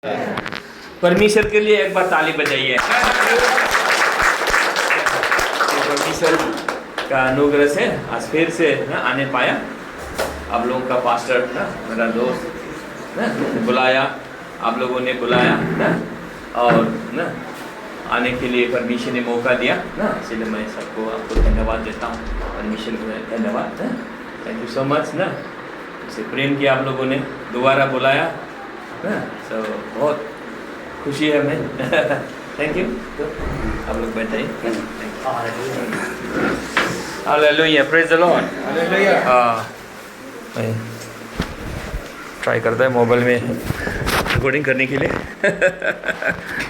परमेश्वर के लिए एक बार ताली बजाइए। परमेश्वर का अनुग्रह से आज फिर से आने पाया। आप लोगों का पास्टर ना, मेरा दोस्त ना बुलाया, आप लोगों ने बुलाया ना, और ना आने के लिए परमेश्वर ने मौका दिया ना, इसलिए मैं सबको आपको धन्यवाद देता हूँ। परमेश्वर को धन्यवाद, थैंक यू सो मच ना, इसे प्रेम किया आप लोगों ने, दोबारा बुलाया ना, तो बहुत खुशी है मैं। Thank you. तो आप लोग बैठाइए। Hallelujah, praise the Lord. मैं ट्राई करता है मोबाइल में रिकॉर्डिंग करने के लिए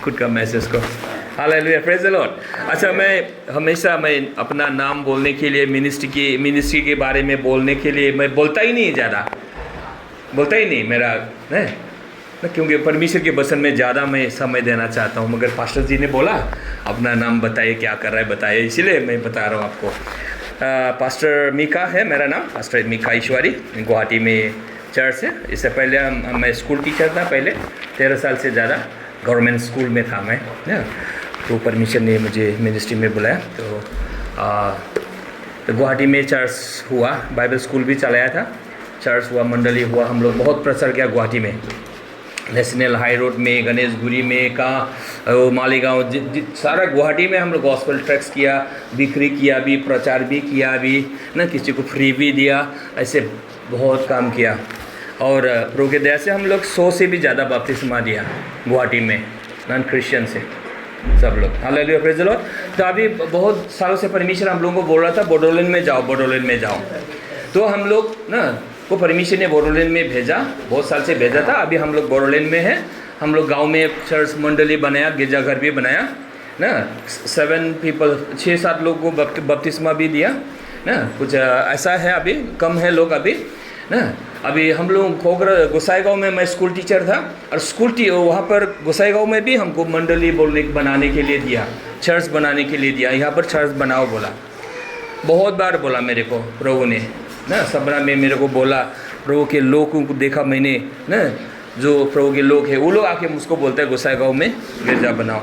खुद का मैसेज को। Hallelujah, praise the Lord. अच्छा, मैं अपना नाम बोलने के लिए, मिनिस्ट्री के बारे में बोलने के लिए मैं बोलता ही नहीं, ज़्यादा बोलता ही नहीं मेरा है ना, क्योंकि परमेश्वर के वचन में ज़्यादा मैं समय देना चाहता हूँ। मगर पास्टर जी ने बोला अपना नाम बताइए, क्या कर रहा है बताइए, इसीलिए मैं बता रहा हूँ आपको। पास्टर मीका है मेरा नाम, पास्टर मीका ईश्वरी, गुवाहाटी में चर्च है। इससे पहले मैं स्कूल टीचर था, पहले 13 साल से ज़्यादा गवर्नमेंट स्कूल में था मैं ना। तो परमेश्वर ने मुझे मिनिस्ट्री में बुलाया, तो गुवाहाटी में चर्च हुआ, बाइबल स्कूल भी चलाया था, चर्च हुआ, मंडली हुआ, हम लोग बहुत प्रचार किया गुवाहाटी में, नेशनल हाई रोड में, गणेशगुरी में, मालीगांव, सारा गुवाहाटी में हम लोग गॉस्पेल ट्रैक्स किया, बिक्री किया भी, प्रचार भी किया भी ना, किसी को फ्री भी दिया, ऐसे बहुत काम किया। और प्रभु के दया से हम लोग 100 से भी ज़्यादा बपतिस्मा दिया गुवाहाटी में, नॉन क्रिश्चियन से सब लोग। Hallelujah, praise the Lord. तो अभी बहुत सालों से परमेश्वर हम लोगों को बोल रहा था बोडोलैंड में जाओ, बोडोलैंड में जाओ। तो हम लोग ना को परमेश्वर ने बोडोलैंड में भेजा, बहुत साल से भेजा था। अभी हम लोग बोडोलैंड में हैं, हम लोग गांव में चर्च मंडली बनाया, गिरजाघर भी बनाया ना, 6-7 लोगों को बपतिस्मा भी दिया ना। कुछ ऐसा है, अभी कम है लोग अभी ना। अभी हम लोग गोसाईगांव में मैं स्कूल टीचर था, और वहाँ पर गोसाईगांव में भी हमको मंडली बनाने के लिए दिया, चर्च बनाने के लिए दिया। यहाँ पर चर्च बनाओ बोला, बहुत बार बोला मेरे को प्रभु ने ना, सबरा में मेरे को बोला। प्रभु के लोगों को देखा मैंने ना, जो प्रभु के लोग हैं वो लोग आके मुझको बोलते हैं गोसाईगांव में गिरजा बनाओ।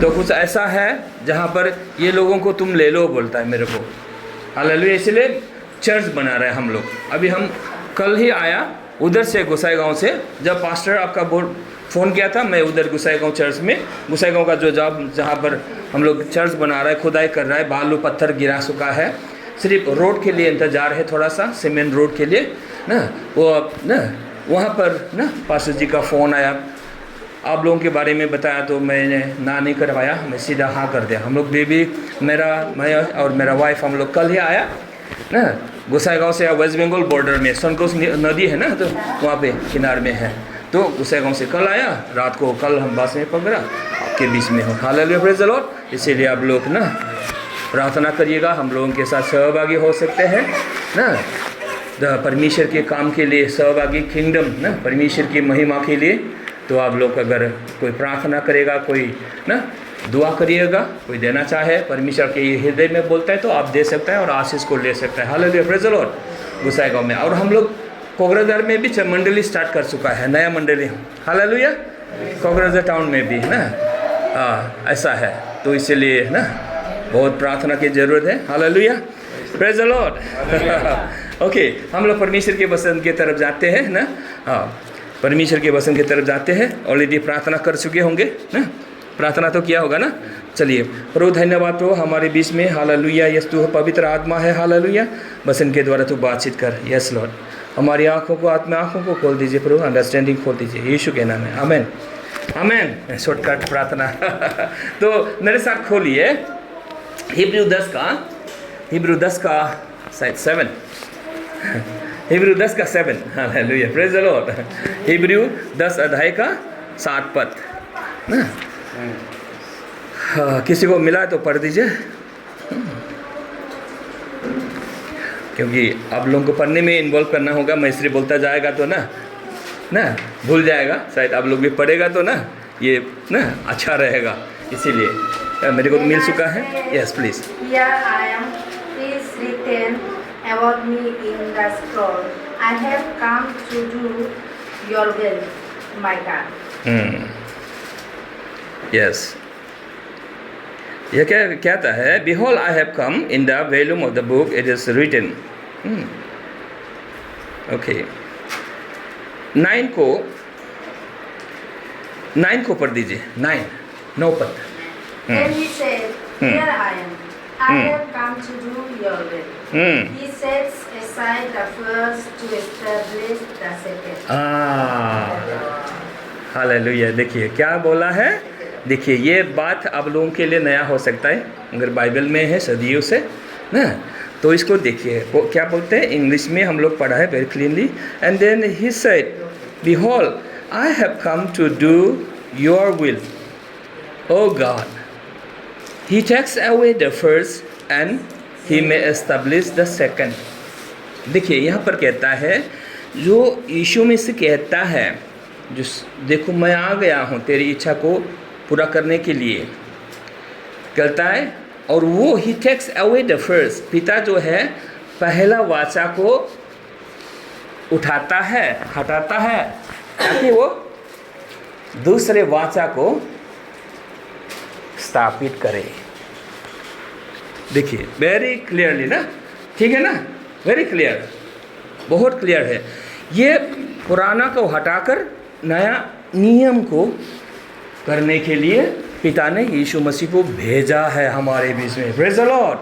तो कुछ ऐसा है जहाँ पर ये लोगों को तुम ले लो बोलता है मेरे को। हालेलुया, इसलिए चर्च बना रहे हैं हम लोग। अभी हम कल ही आया उधर से, गोसाईगांव से, जब पास्टर आपका फ़ोन किया था, मैं उधर गोसाईगांव चर्च में, गोसाईगांव का जो जहाँ पर हम लोग चर्च बना रहा है, खुदाई कर रहा है, बालू पत्थर गिरा चुका है, सिर्फ रोड के लिए इंतज़ार है, थोड़ा सा सीमेंट रोड के लिए ना। वो ना वहाँ पर ना पास्टर जी का फ़ोन आया, आप लोगों के बारे में बताया, तो मैंने ना नहीं करवाया, मैं सीधा हाँ कर दिया। हम लोग बेबी मैं और मेरा वाइफ हम लोग कल ही आया ना, गोसाईगांव से, वेस्ट बंगाल बॉर्डर में सनकोस नदी है ना, तो वहाँ पे किनार में है। तो गोसाईगांव से कल आया, रात को कल हम बस में पकड़ा, आपके बीच में हो। Hallelujah, praise the Lord. इसीलिए आप लोग ना प्रार्थना करिएगा, हम लोगों के साथ सहभागी हो सकते हैं ना, परमेश्वर के काम के लिए सहभागी, किंगडम ना, परमेश्वर की महिमा के लिए। तो आप लोग अगर कोई प्रार्थना करेगा, कोई ना दुआ करिएगा, कोई देना चाहे, परमेश्वर के हृदय में बोलता है तो आप दे सकते हैं और आशीष को ले सकते हैं। Hallelujah, praise the Lord. Gossaigaon में, और हम लोग कोकराझार में भी मंडली स्टार्ट कर चुका है, नया मंडली। हालेलुया, कोकराझार टाउन में भी ना, ऐसा है। तो इसलिए ना बहुत प्रार्थना की ज़रूरत है। Hallelujah, praise the Lord. Okay, हम लोग परमेश्वर के वचन की तरफ जाते हैं ना। परमेश्वर के वचन की तरफ जाते हैं। ऑलरेडी प्रार्थना कर चुके होंगे ना, प्रार्थना तो किया होगा ना। चलिए, प्रभु धन्यवाद प्रभु हमारे बीच में। हालेलुया, यस तू पवित्र आत्मा है। हालेलुया, वचन के द्वारा तू बातचीत कर। यस लॉर्ड, हमारी आँखों को खोल दीजिए प्रभु, अंडरस्टैंडिंग खोल दीजिए, यीशु के नाम में, आमेन आमेन। शॉर्टकट प्रार्थना तो मेरे साथ खोलिए हिब्रू 10 का शायद 7, हिब्रू 10 का 7। Hallelujah, praise the Lord. Hebrew 10 अध्याय का 7 पद ना। किसी को मिला तो पढ़ दीजिए, क्योंकि आप लोगों को पढ़ने में इन्वॉल्व करना होगा। मैं इसलिए बोलता जाएगा तो ना भूल जाएगा, शायद आप लोग भी पढ़ेगा तो ना ये ना अच्छा रहेगा, इसीलिए मेरे को तो मिल चुका है। Yes please. About me in the scroll, I have come to do your will, my God. Yes, यह क्या कहता है? Behold, I have come in the volume of the book it is written. Okay, 9 को पढ़ दीजिए। 9 पद। Then he said, Here I am. I have come to do your will. He sets aside the first to establish the second. Hallelujah. देखिए क्या बोला है। देखिए ये बात आप लोगों के लिए नया हो सकता है, अगर बाइबल में है सदियों से ना, तो इसको देखिए वो क्या बोलते हैं। इंग्लिश में हम लोग पढ़ा है very cleanly. And then he said, Behold, I have come to do your will, O God. He takes away the first and he may establish the second. देखिए यहाँ पर कहता है, जो यीशु में से कहता है, जो देखो मैं आ गया हूँ तेरी इच्छा को पूरा करने के लिए, कहता है। और वो he takes away the first, पिता जो है पहला वाचा को उठाता है, हटाता है, ताकि वो दूसरे वाचा को स्थापित करे। देखिए वेरी क्लियरली ना, ठीक है ना, वेरी क्लियर, बहुत क्लियर है। ये पुराना को हटाकर नया नियम को करने के लिए पिता ने यीशु मसीह को भेजा है हमारे बीच में। Praise the Lord,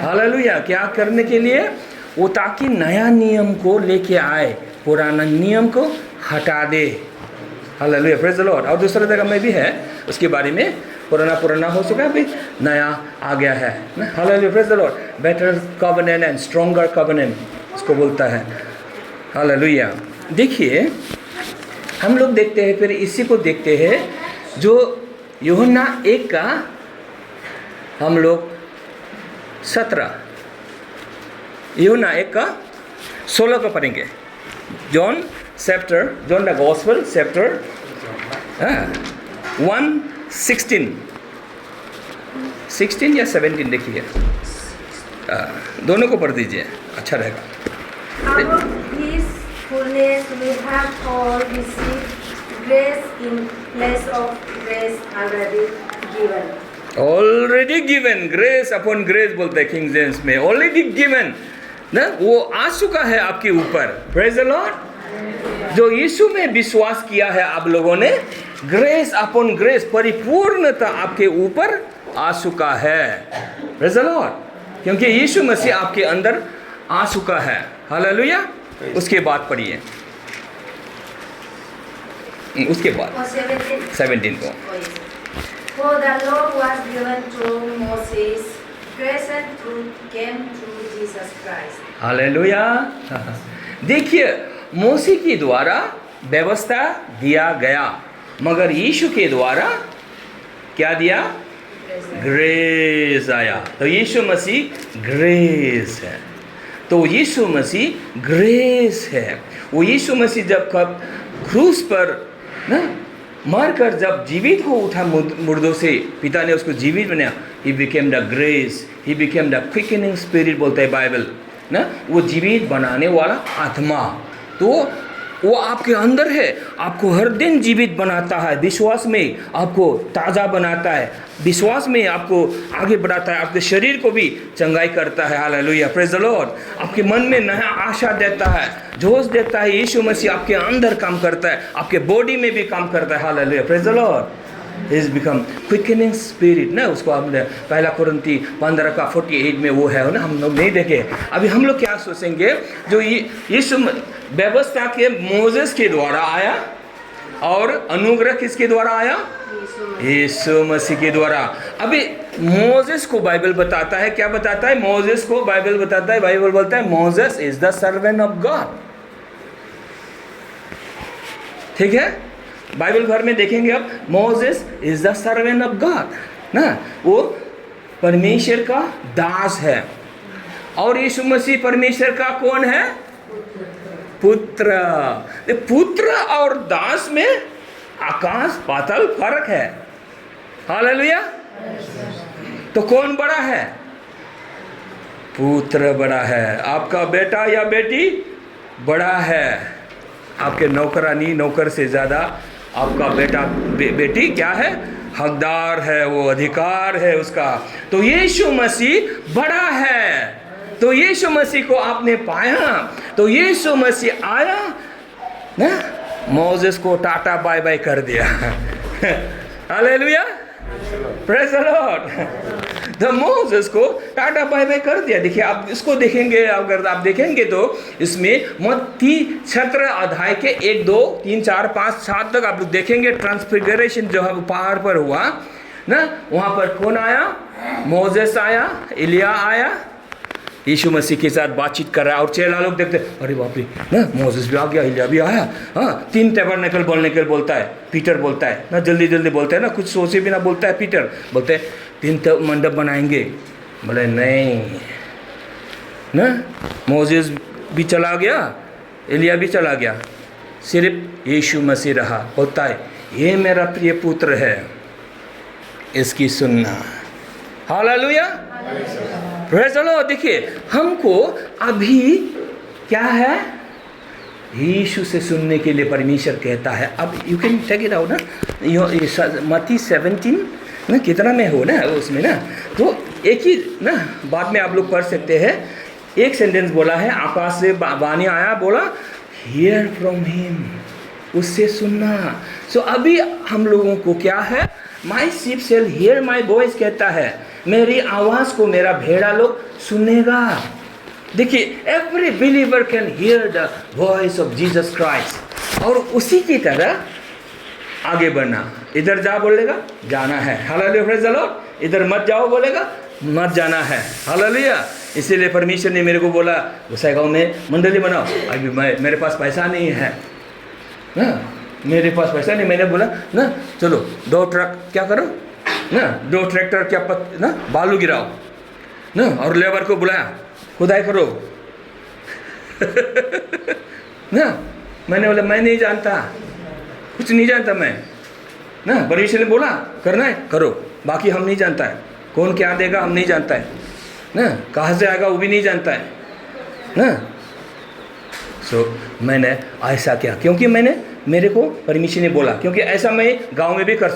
hallelujah. क्या करने के लिए? वो ताकि नया नियम को लेके आए, पुराना नियम को हटा दे। Hallelujah, praise the Lord. और दूसरे जगह में भी है उसके बारे में, पुराना हो चुका है, अभी नया आ गया है ना। Hallelujah, praise the Lord. Better covenant and stronger covenant उसको बोलता है। हालेलुया। देखिए हम लोग देखते हैं, फिर इसी को देखते हैं जो यूहन्ना 1 का हम लोग 17, यूहन्ना 1 का 16 को पढ़ेंगे। जॉन द गॉस्पेल चैप्टर 1:16 या 17 देखिए, दोनों को पढ़ दीजिए, अच्छा रहेगा। Out of His fullness we have all received grace in place of grace already given. Already given, grace upon grace बोलते हैं किंग जेम्स में। ऑलरेडी गिवन ना, वो आ चुका है आपके ऊपर। Praise the Lord. जो यीशु में विश्वास किया है आप लोगों ने, ग्रेस अपॉन ग्रेस, परिपूर्णता आपके ऊपर आ चुका है। Praise the Lord. क्योंकि यीशु मसीह आपके अंदर आ चुका है। हालेलुया। उसके बाद पढ़िए, उसके बाद 17 को। For the law was given to Moses, grace and truth came through Jesus Christ. Hallelujah. देखिए मूसा के द्वारा व्यवस्था दिया गया, मगर यीशु के द्वारा क्या दिया? ग्रेस आया। तो यीशु मसीह ग्रेस है, तो यीशु मसीह ग्रेस है। वो यीशु मसीह जब कब क्रूस पर ना मरकर जब जीवित हो उठा मुर्दों से, पिता ने उसको जीवित बनाया। He became the grace, he became the quickening spirit बोलता है बाइबल ना, वो जीवित बनाने वाला आत्मा। तो वो आपके अंदर है, आपको हर दिन जीवित बनाता है, विश्वास में आपको ताज़ा बनाता है, विश्वास में आपको आगे बढ़ाता है, आपके शरीर को भी चंगाई करता है। Hallelujah, praise the Lord. आपके मन में नया आशा देता है, जोश देता है। यीशु मसीह आपके अंदर काम करता है, आपके बॉडी में भी काम करता है। Hallelujah, praise the Lord. Is become quickening spirit ना, उसको हमने पहला कुरिन्थी 15 का 48 में वो है ना, हम लोग नहीं देखे। अभी हम लोग क्या सोचेंगे, जो यीशु व्यवस्था के मोसेस के द्वारा आया और अनुग्रह किसके द्वारा आया? यीशु मसीह के द्वारा। अभी मोसेस को बाइबल बताता है, क्या बताता है? मोसेस को बाइबल बताता है, बाइबल बोलता है Moses is the servant of God. ठीक है, बाइबल भर में देखेंगे अब, Moses is the servant of God ना, वो परमेश्वर का दास है। और यीशु मसीह परमेश्वर का कौन है? पुत्र। पुत्र और दास में आकाश पाताल फर्क है। हालेलुया। तो कौन बड़ा है? पुत्र बड़ा है। आपका बेटा या बेटी बड़ा है, आपके नौकरानी नौकर से ज़्यादा आपका बेटा बेटी क्या है, हकदार है, वो अधिकार है उसका। तो यीशु मसीह बड़ा है, तो यीशु मसीह को आपने पाया, तो यीशु मसीह आया ना, मोसेस को टाटा बाय बाय कर दिया। Hallelujah, praise the Lord. तो मोसेस को टाटा बाय बाय कर दिया। देखिए आप इसको देखेंगे, अगर आप देखेंगे तो इसमें मत्ती 17 अध्याय के 1, 2, 3, 4, 5, 7 तक आप लोग देखेंगे ट्रांसफिगरेशन जो है पहाड़ पर हुआ ना, वहाँ पर कौन आया, मोसेस आया, एलिया आया, यीशु मसीह के साथ बातचीत कर रहा है। और चेला लोग देखते, अरे बाप रे ना, मोसेस भी आ गया, एलिया भी आया। हाँ, 3 टैबरनेकल बोलने के लिए बोलता है, पीटर बोलता है ना, जल्दी जल्दी बोलता है ना, कुछ सोचे भी ना बोलता है पीटर, बोलते हैं 3 मंडप बनाएंगे। बोले नहीं ना, मोसेस भी चला गया, एलिया भी चला गया, सिर्फ यीशु मसीह रहा। बोलता है ये मेरा प्रिय पुत्र है, इसकी सुनना। Hallelujah, praise the Lord. देखिए हमको अभी क्या है, यीशु से सुनने के लिए परमेश्वर कहता है। अब you can take it out ना, मत्ती 17 ना कितना में हो ना उसमें ना, तो एक ही ना बाद में आप लोग पढ़ सकते हैं। एक सेंटेंस बोला है, आकाश से वाणी आया, बोला हियर फ्रॉम हिम, उससे सुनना। सो अभी हम लोगों को क्या है, my sheep shall hear my voice कहता है, मेरी आवाज़ को मेरा भेड़ा लोग सुनेगा। देखिए every believer can hear the voice of Jesus Christ, और उसी की तरह आगे बढ़ना। इधर जा बोलेगा, जाना है। Hallelujah, praise the Lord. इधर मत जाओ बोलेगा, मत जाना है। हालेलुया। इसीलिए परमेश्वर ने मेरे को बोला गोसाईगांव में मंडली बनाओ। अभी मेरे पास पैसा नहीं है ना, मेरे पास पैसा नहीं। मैंने बोला ना चलो 2 ट्रक क्या करो ना, 2 ट्रैक्टर क्या ना बालू गिराओ ना, और लेबर को बुलाया, खुदाई करो ना। मैंने बोला मैं नहीं जानता, कुछ नहीं जानता मैं ना। परमेश्वर ने बोला करना है करो, बाकी हम नहीं जानता है, कौन क्या देगा हम नहीं जानता है ना, कहाँ से आएगा वो भी नहीं जानता है ना। सो मैंने ऐसा किया क्योंकि मेरे को परमेश्वर ने बोला, क्योंकि ऐसा मैं गांव में भी कर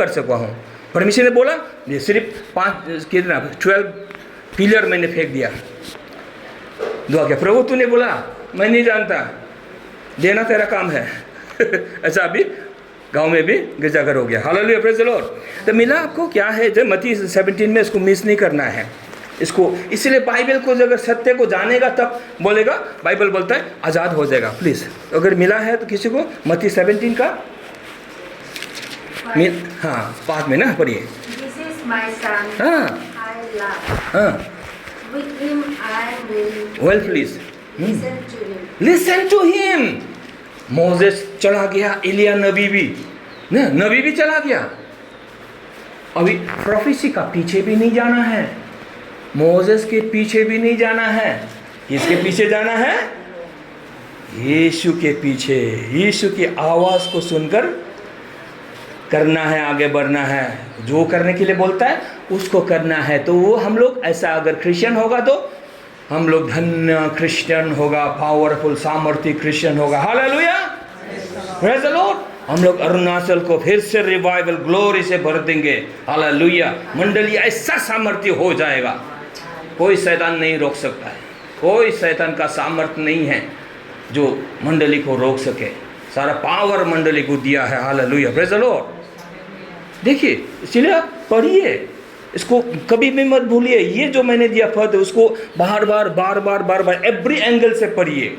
चुका हूँ, परमेश्वर ने बोला ये सिर्फ 12 पिलर मैंने फेंक दिया, दुआ किया, प्रभु तूने बोला मैं नहीं जानता, देना तेरा काम है। ऐसा अभी गांव में भी गिरजाघर हो गया। Hallelujah, praise the Lord. तो मिला आपको क्या है, जब मत्ती 17 में इसको मिस नहीं करना है इसको। इसलिए बाइबल को अगर सत्य को जानेगा तब बोलेगा, बाइबल बोलता है आज़ाद हो जाएगा। प्लीज़ अगर मिला है तो किसी को मत्ती 17 का हाँ 5 में ना पढ़िए। This is my son, हाँ I love. हाँ With him I will well please listen to him. Listen to him. Moses चला गया, एलिया नबी भी ना, नबी भी चला गया। अभी प्रोफेसी का पीछे भी नहीं जाना है, मोसेस के पीछे भी नहीं जाना है। किसके पीछे जाना है? यीशु के पीछे। यीशु की आवाज़ को सुनकर करना है, आगे बढ़ना है। जो करने के लिए बोलता है उसको करना है। तो वो हम लोग ऐसा अगर क्रिश्चियन होगा तो हम लोग धन्य क्रिश्चियन होगा, पावरफुल सामर्थ्य क्रिश्चियन होगा। Hallelujah, praise the Lord. हम लोग अरुणाचल को फिर से रिवाइवल ग्लोरी से भर देंगे। हालेलुया, मंडली ऐसा सामर्थ्य हो जाएगा, कोई शैतान नहीं रोक सकता है। कोई शैतान का सामर्थ्य नहीं है जो मंडली को रोक सके। सारा पावर मंडली को दिया है। Hallelujah, praise the Lord. देखिए इसलिए आप पढ़िए, इसको कभी भी मत भूलिए। ये जो मैंने दिया पद उसको बार बार एवरी एंगल से पढ़िए,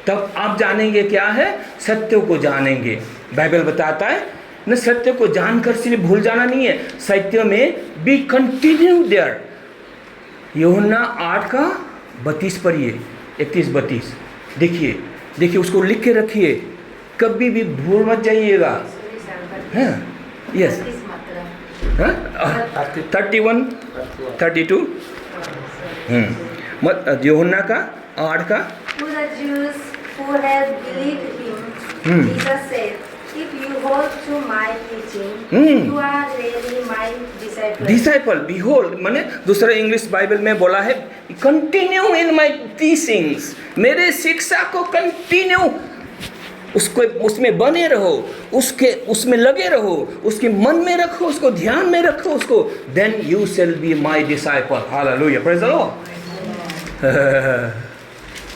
तब आप जानेंगे क्या है, सत्य को जानेंगे। बाइबल बताता है न, सत्य को जानकर सिर्फ भूल जाना नहीं है, सत्य में बी कंटिन्यू देयर। यूहन्ना 8:32 पढ़िए, 31-32। देखिए उसको लिख के रखिए, कभी भी भूल मत जाइएगा। हाँ यस, 31-32 यूहन्ना का 8 To the Jews who had believed him, Jesus said, if you hold to my teaching, you are really my disciples. Disciple, behold, माने दूसरा इंग्लिश बाइबल में बोला है कंटिन्यू इन माई टीचिंग्स, मेरे शिक्षा को कंटिन्यू उसको उसमें बने रहो, उसमें लगे रहो, उसके मन में रखो, उसको ध्यान में रखो उसको, then you shall be my disciple. Hallelujah, praise the Lord.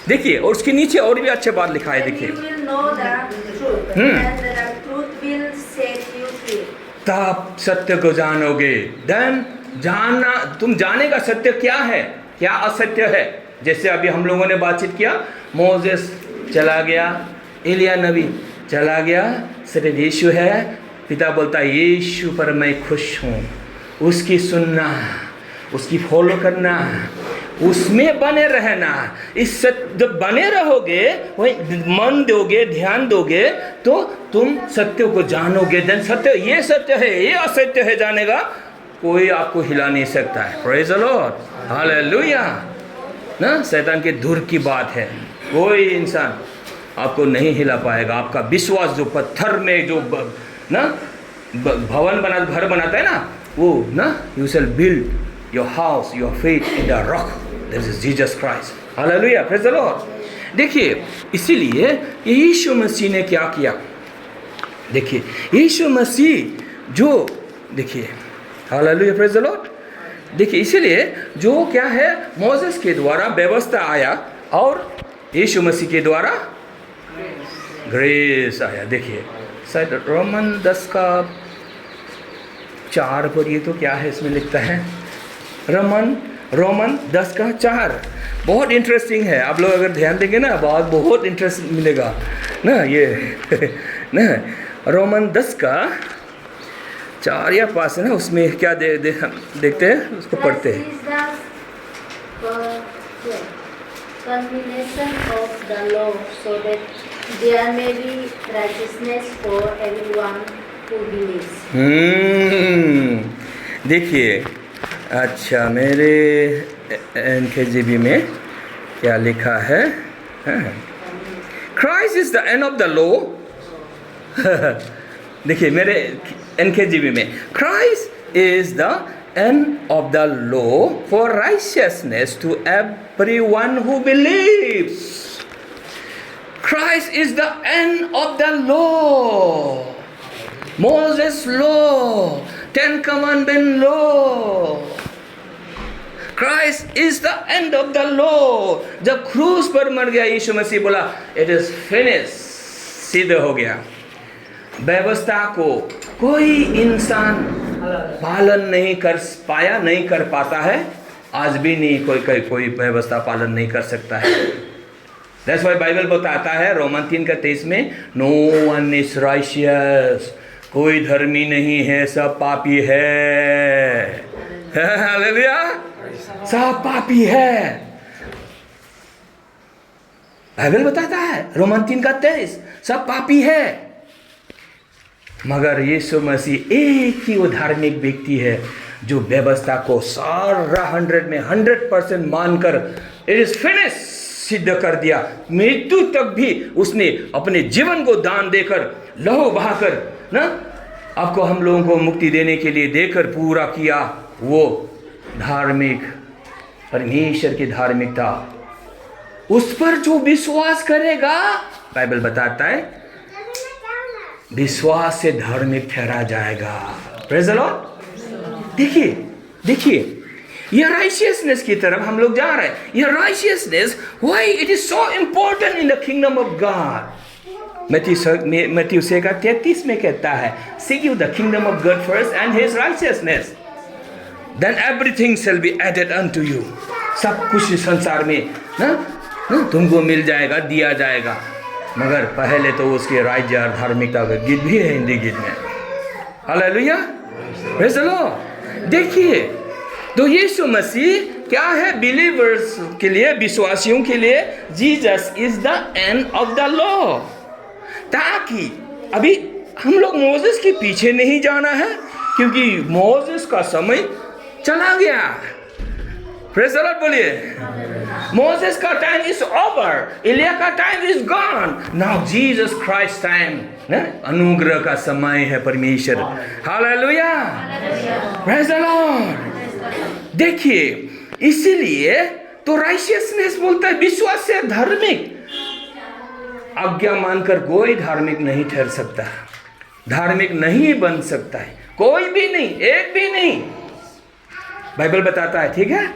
देखिए, और उसके नीचे और भी अच्छे बात लिखा है, देखिए, You will know the truth, and the truth will set you free. तब सत्य को जानोगे। देन जानना, तुम जानेगा सत्य क्या है, क्या असत्य है। जैसे अभी हम लोगों ने बातचीत किया, मोसेस चला गया, एलिया नबी चला गया, सिर्फ यीशु है। पिता बोलता है यीशु पर मैं खुश हूँ, उसकी सुनना, उसकी फॉलो करना, उसमें बने रहना। इस जब बने रहोगे, वही मन दोगे, ध्यान दोगे, तो तुम सत्य को जानोगे। देन सत्य, ये सत्य है, ये असत्य है, जानेगा, कोई आपको हिला नहीं सकता है। प्रेज द लॉर्ड, हालेलुया ना। शैतान के दूर की बात है, कोई इंसान आपको नहीं हिला पाएगा। आपका विश्वास जो पत्थर में जो ना भवन बना, घर बनाता है ना, वो ना, you shall build your house, your faith in the rock, that is Jesus Christ. Hallelujah, praise the Lord. देखिए, इसीलिए यीशु मसीह ने क्या किया, देखिए यीशु मसीह जो, देखिए, हालेलुया, प्रेज द लॉर्ड। देखिए, इसीलिए जो क्या है, मोसेस के द्वारा व्यवस्था आया और यीशु मसीह के द्वारा ग्रेस आया। देखिए, शायद रोमन 10 का 4 पर, ये तो क्या है इसमें लिखता है, रोमन 10 का 4, बहुत इंटरेस्टिंग है। आप लोग अगर ध्यान देंगे ना, बहुत इंटरेस्ट मिलेगा ना, ये ना रोमन 10 का 4 या 5 है ना, उसमें क्या देखते हैं, उसको पढ़ते हैं। Culmination of the law, so that there may be righteousness for everyone who believes. देखिए, अच्छा, मेरे NKJV में क्या लिखा है, Christ is the end of the law. देखिए, मेरे NKJV में Christ is the end of the law for righteousness to everyone who believes. Christ is the end of the law. Moses law, 10 commandment law. Christ is the end of the law. जब क्रूस पर मर गया यीशु मसीह, बोला it is finished, सिद्ध हो गया। व्यवस्था को कोई इंसान पालन नहीं कर पाया, नहीं कर पाता है, आज भी नहीं, कोई व्यवस्था पालन नहीं कर सकता है। That's why बाइबल बताता है रोमन 3 का 23 में, no one is righteous, कोई धर्मी नहीं है, सब पापी है। हालेलुया, सब पापी है, बाइबल बताता है, रोमन 3 का 23, सब पापी है। मगर यीशु मसीह एक ही वो धार्मिक व्यक्ति है जो व्यवस्था को सारा 100 में 100% मानकर इट इज फिनिश सिद्ध कर दिया। मृत्यु तक भी उसने अपने जीवन को दान देकर, लहू बहाकर ना, आपको, हम लोगों को मुक्ति देने के लिए देकर पूरा किया। वो धार्मिक, परमेश्वर की धार्मिकता, उस पर जो विश्वास करेगा, बाइबल बताता है विश्वास से धार्मिक ठहरा जाएगा। Praise the Lord. देखिए ये राइचियसनेस की तरफ हम लोग जा रहे हैं। ये righteousness, why it is so important in the kingdom of God. मत्ती 6:33 में कहता है, seek you the kingdom of God first and his righteousness, then everything shall be added unto you. सब कुछ संसार में ना तुमको मिल जाएगा, दिया जाएगा, मगर पहले तो उसके राज्य और धार्मिकता का गीत भी है हिंदी गीत में। Hallelujah, praise the Lord. देखिए, तो यीशु मसीह क्या है बिलीवर्स के लिए, विश्वासियों के लिए, Jesus is the end of the law. ताकि अभी हम लोग मोसेस के पीछे नहीं जाना है, क्योंकि मोसेस का समय चला गया। प्रेज़ द लॉर्ड बोलिए। मोसेस का टाइम इज ओवर, एलिया का time is gone, now Jesus Christ time, अनुग्रह का समय है परमेश्वर। Hallelujah, praise the Lord. देखिए, इसीलिए तो राइचियसनेस बोलता है विश्वास से धार्मिक। आज्ञा मानकर कोई धार्मिक नहीं ठहर सकता, धार्मिक नहीं बन सकता है, कोई भी नहीं, एक भी नहीं। बाइबल बताता है, ठीक है।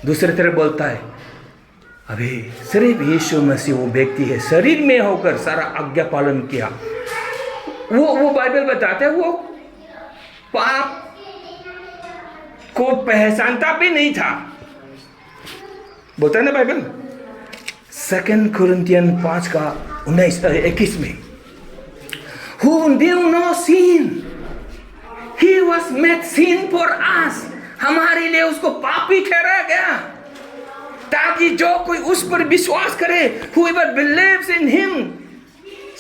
दूसरी तरफ बोलता है अभी सिर्फ यीशु मसीह वो व्यक्ति है शरीर में होकर सारा आज्ञा पालन किया। वो बाइबल बताता है वो पाप को पहचानता भी नहीं था, बोलता है ना बाइबल 2 कुरिन्थियन 5:19-21 में, who knew no sin, he was made sin for us, हमारे लिए उसको पापी ठहराया गया ताकि जो कोई उस पर विश्वास करे, whoever believes in him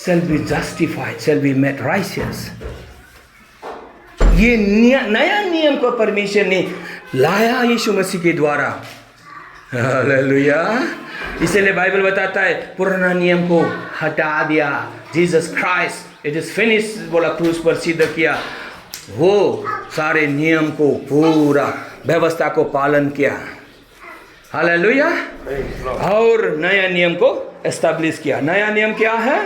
shall be justified, shall be made righteous। ये नया नियम को परमेश्वर ने लाया यीशु मसीह के द्वारा। हालेलुया। इसलिए बाइबल बताता है पुराना नियम को हटा दिया, Jesus Christ it is finish बोला, क्रूस पर सिद्ध किया, वो सारे नियम को पूरा व्यवस्था को पालन किया। हालेलुया। और नया नियम को एस्टैब्लिश किया। नया नियम क्या है?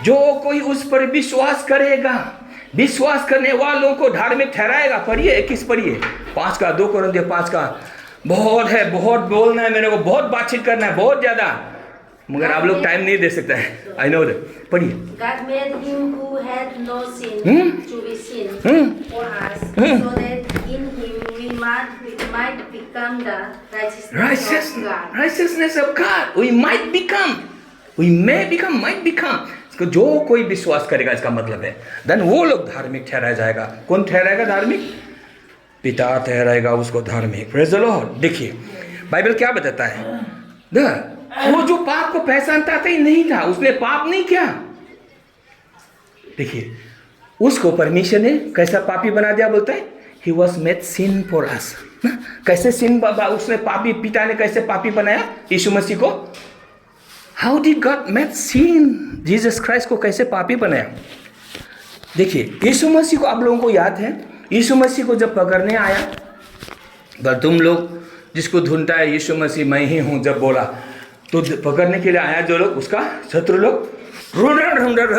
जो कोई उस पर विश्वास करेगा, विश्वास करने वालों को धार्मिक ठहराएगा। पढ़िए 21 पढ़िए 2 कुरिन्थियों 5 का। बहुत है, बहुत बोलना है मेरे को, बहुत बातचीत करना है, बहुत ज्यादा, मगर आप लोग टाइम नहीं दे सकते हैं। I know that. पढ़िए। God made him who had no sin to be sin for us, so that in him we might become the righteousness of God. Righteousness of God. We might become. We may become, might become. इसको जो कोई विश्वास करेगा इसका मतलब है then वो लोग धार्मिक ठहराया जाएगा। कौन ठहराएगा धार्मिक? पिता ठहराएगा उसको धार्मिक। Praise the Lord. देखिए बाइबल क्या बताता है, वो जो पाप को पहचानता था ही नहीं था, उसने पाप नहीं किया। देखिए उसको परमेश्वर ने कैसा पापी बना दिया, बोलता है he was made sin for us. कैसे सिन उसने पापी, पिता ने कैसे पापी बनाया यीशु मसीह को? How did God made sin? Jesus Christ को कैसे पापी बनाया? देखिए यीशु मसीह को आप लोगों को याद है, यीशु मसीह को जब पकड़ने आया, पर तुम लोग जिसको ढूंढता है यीशु मसीह मैं ही हूं जब बोला, तो पकड़ने के लिए आया जो लोग, उसका शत्रु लोग ढूंढ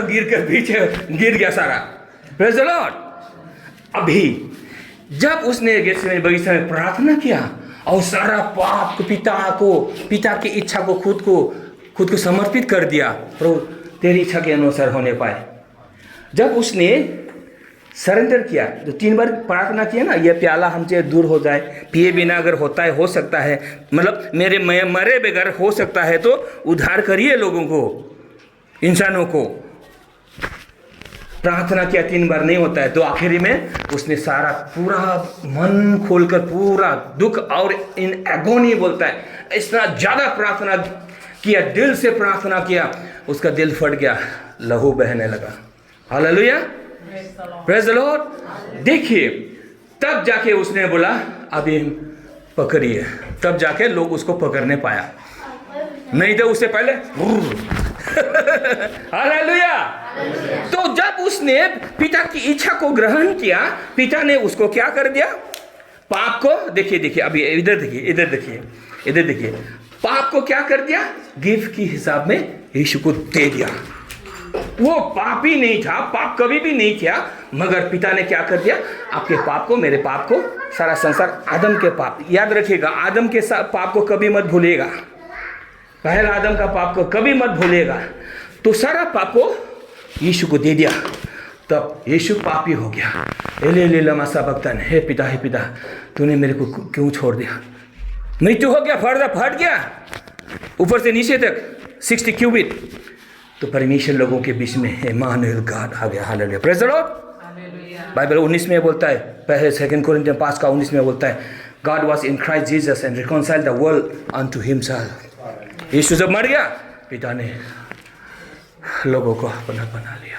गिर कर पीछे गिर गया सारा। Praise the Lord. अभी जब उसने गेतसेमनी बगीचा में प्रार्थना किया और सारा पाप को पिता की इच्छा को खुद को समर्पित कर दिया, प्रभु तेरी इच्छा के अनुसार होने पाए। जब उसने सरेंडर किया, जो 3 बार प्रार्थना किया ना, यह प्याला हमसे दूर हो जाए, पिए बिना अगर होता है, हो सकता है, मतलब मेरे मरे बगैर हो सकता है, तो उद्धार करिए लोगों को, इंसानों को। प्रार्थना किया 3 बार, नहीं होता है, तो आखिरी में उसने सारा पूरा मन खोलकर पूरा दुख और इन एगोनी बोलता है, इतना ज़्यादा प्रार्थना किया, दिल से प्रार्थना किया, उसका दिल फट गया, लहू बहने लगा। Hallelujah, praise the Lord. देखिए तब जाके उसने बोला अभी पकड़िए, तब जाके लोग उसको पकड़ने पाया, नहीं तो उससे पहले हालेलुया। तो जब उसने पिता की इच्छा को ग्रहण किया, पिता ने उसको क्या कर दिया? पाप को, देखिए अभी इधर देखिए, पाप को क्या कर दिया? गिफ्ट की हिसाब में यीशु को दे दिया। वो पापी नहीं था, पाप कभी भी नहीं किया, मगर पिता ने क्या कर दिया? आपके पाप को, मेरे पाप को, सारा संसार, आदम के पाप, याद रखिएगा, आदम के पाप को कभी मत भूलिएगा, पहला आदम का पाप को कभी मत भूलिएगा। तो सारा पाप को यीशु को दे दिया, तब यीशु पापी हो गया। एले लमा सबक्तन, हे पिता तूने मेरे को क्यों छोड़ दिया? मृत्यु हो गया, फट गया ऊपर से नीचे तक 60 क्यूबिट। तो परमेश्वर लोगों के बीच में इम्मानुएल गॉड आ गया। Hallelujah, praise the Lord. Bible 19 में बोलता है, पहले 2 कुरिन्थियन 5:19 में बोलता है, God was in Christ Jesus and reconciled the world unto himself. यीशु जब मर गया, पिता ने लोगों को अपना बना लिया।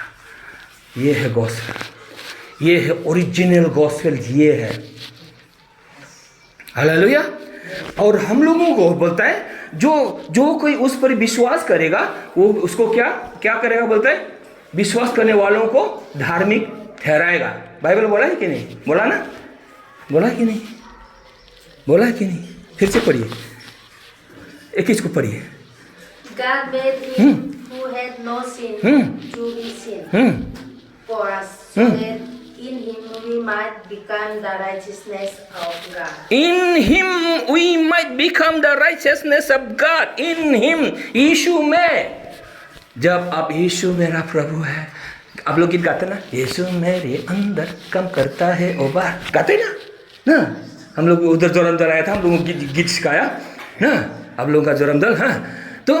ये है गॉस्पेल, ये है ओरिजिनल गॉस्पेल, ये है। हालेलुया। और हम लोगों को बोलता है जो कोई उस पर विश्वास करेगा, वो उसको क्या करेगा? बोलता है विश्वास करने वालों को धार्मिक ठहराएगा। बाइबल बोला है कि नहीं? बोला ना? बोला कि नहीं? बोला कि नहीं? फिर से पढ़िए, 21 को पढ़िए। God made him who had no sin to be sin for us, so that in him we might become the righteousness of God. In him we might become the righteousness of God. In him, यीशु में, जब आप यीशु मेरा प्रभु है, आप लोग गीत गाते ना, यीशु मेरे अंदर काम करता है ओ बार, गाते ना हम लोग उधर जोरम दल आया था, हम लोगों को गीत सिखाया ना, आप लोगों का जोरम दल। हाँ, तो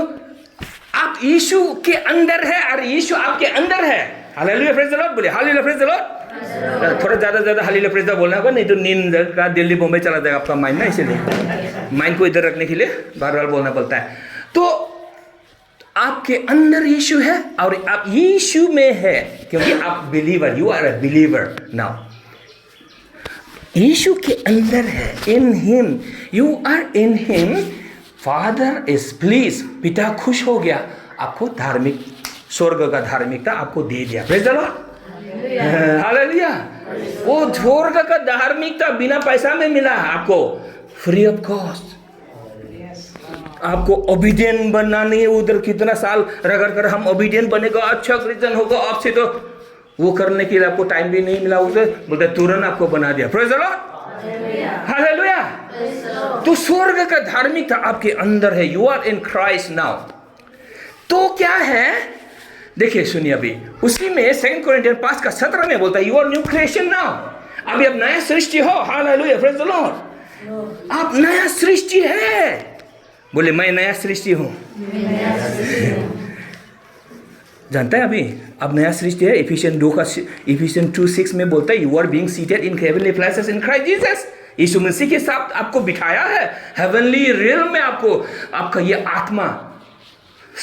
आप यीशु के अंदर है और यीशु आपके अंदर है। हालेलुया, प्रेज द लॉर्ड, बोले हालेलुया, प्रेज द लॉर्ड। थोड़ा ज़्यादा हालेलुया प्रेज द लॉर्ड बोलना होगा, नहीं तो नींद का दिल्ली बॉम्बे चला जाएगा आपका माइंड ना, इसीलिए माइंड को इधर रखने के लिए बार बार बोलना पड़ता है। तो आपके अंदर यीशु है और आप यीशु में है, क्योंकि आप believer, you are a believer now. यीशु के अंदर है, in him, you are in him, father is please, पिता खुश हो गया, आपको धार्मिक, स्वर्ग का धार्मिकता आपको दे दिया। Praise the Lord, hallelujah. वो स्वर्ग का धार्मिकता बिना पैसा में मिला आपको, फ्री ऑफ कॉस्ट। आपको ओबीडियंट बनना नहीं है, उधर कितना साल रगड़ कर हम ओबीडियंट बनेगा, अच्छा क्रिश्चियन होगा, आपसे तो वो करने के लिए आपको टाइम भी नहीं मिला, उधर बोलते तुरंत आपको बना दिया। Praise the Lord, hallelujah. तो स्वर्ग का धार्मिकता आपके अंदर है, you are in Christ now. तो क्या है, देखिए सुनिए, अभी उसी में 2 कोरिन्थियन 5:17 में बोलता है, you are new creation now. अभी आप नया सृष्टि हो, हालेलुया, प्रेज द लॉर्ड। आप नया सृष्टि है, बोले मैं नया सृष्टि हूं। जानता है अभी अब नया सृष्टि है। इफिशियन 2:6 में बोलता है, you are being seated in heavenly places in Christ Jesus. यीशु मसीह के साथ आपको बिठाया है हेवनली रियल्म में, आपको आपका ये आत्मा,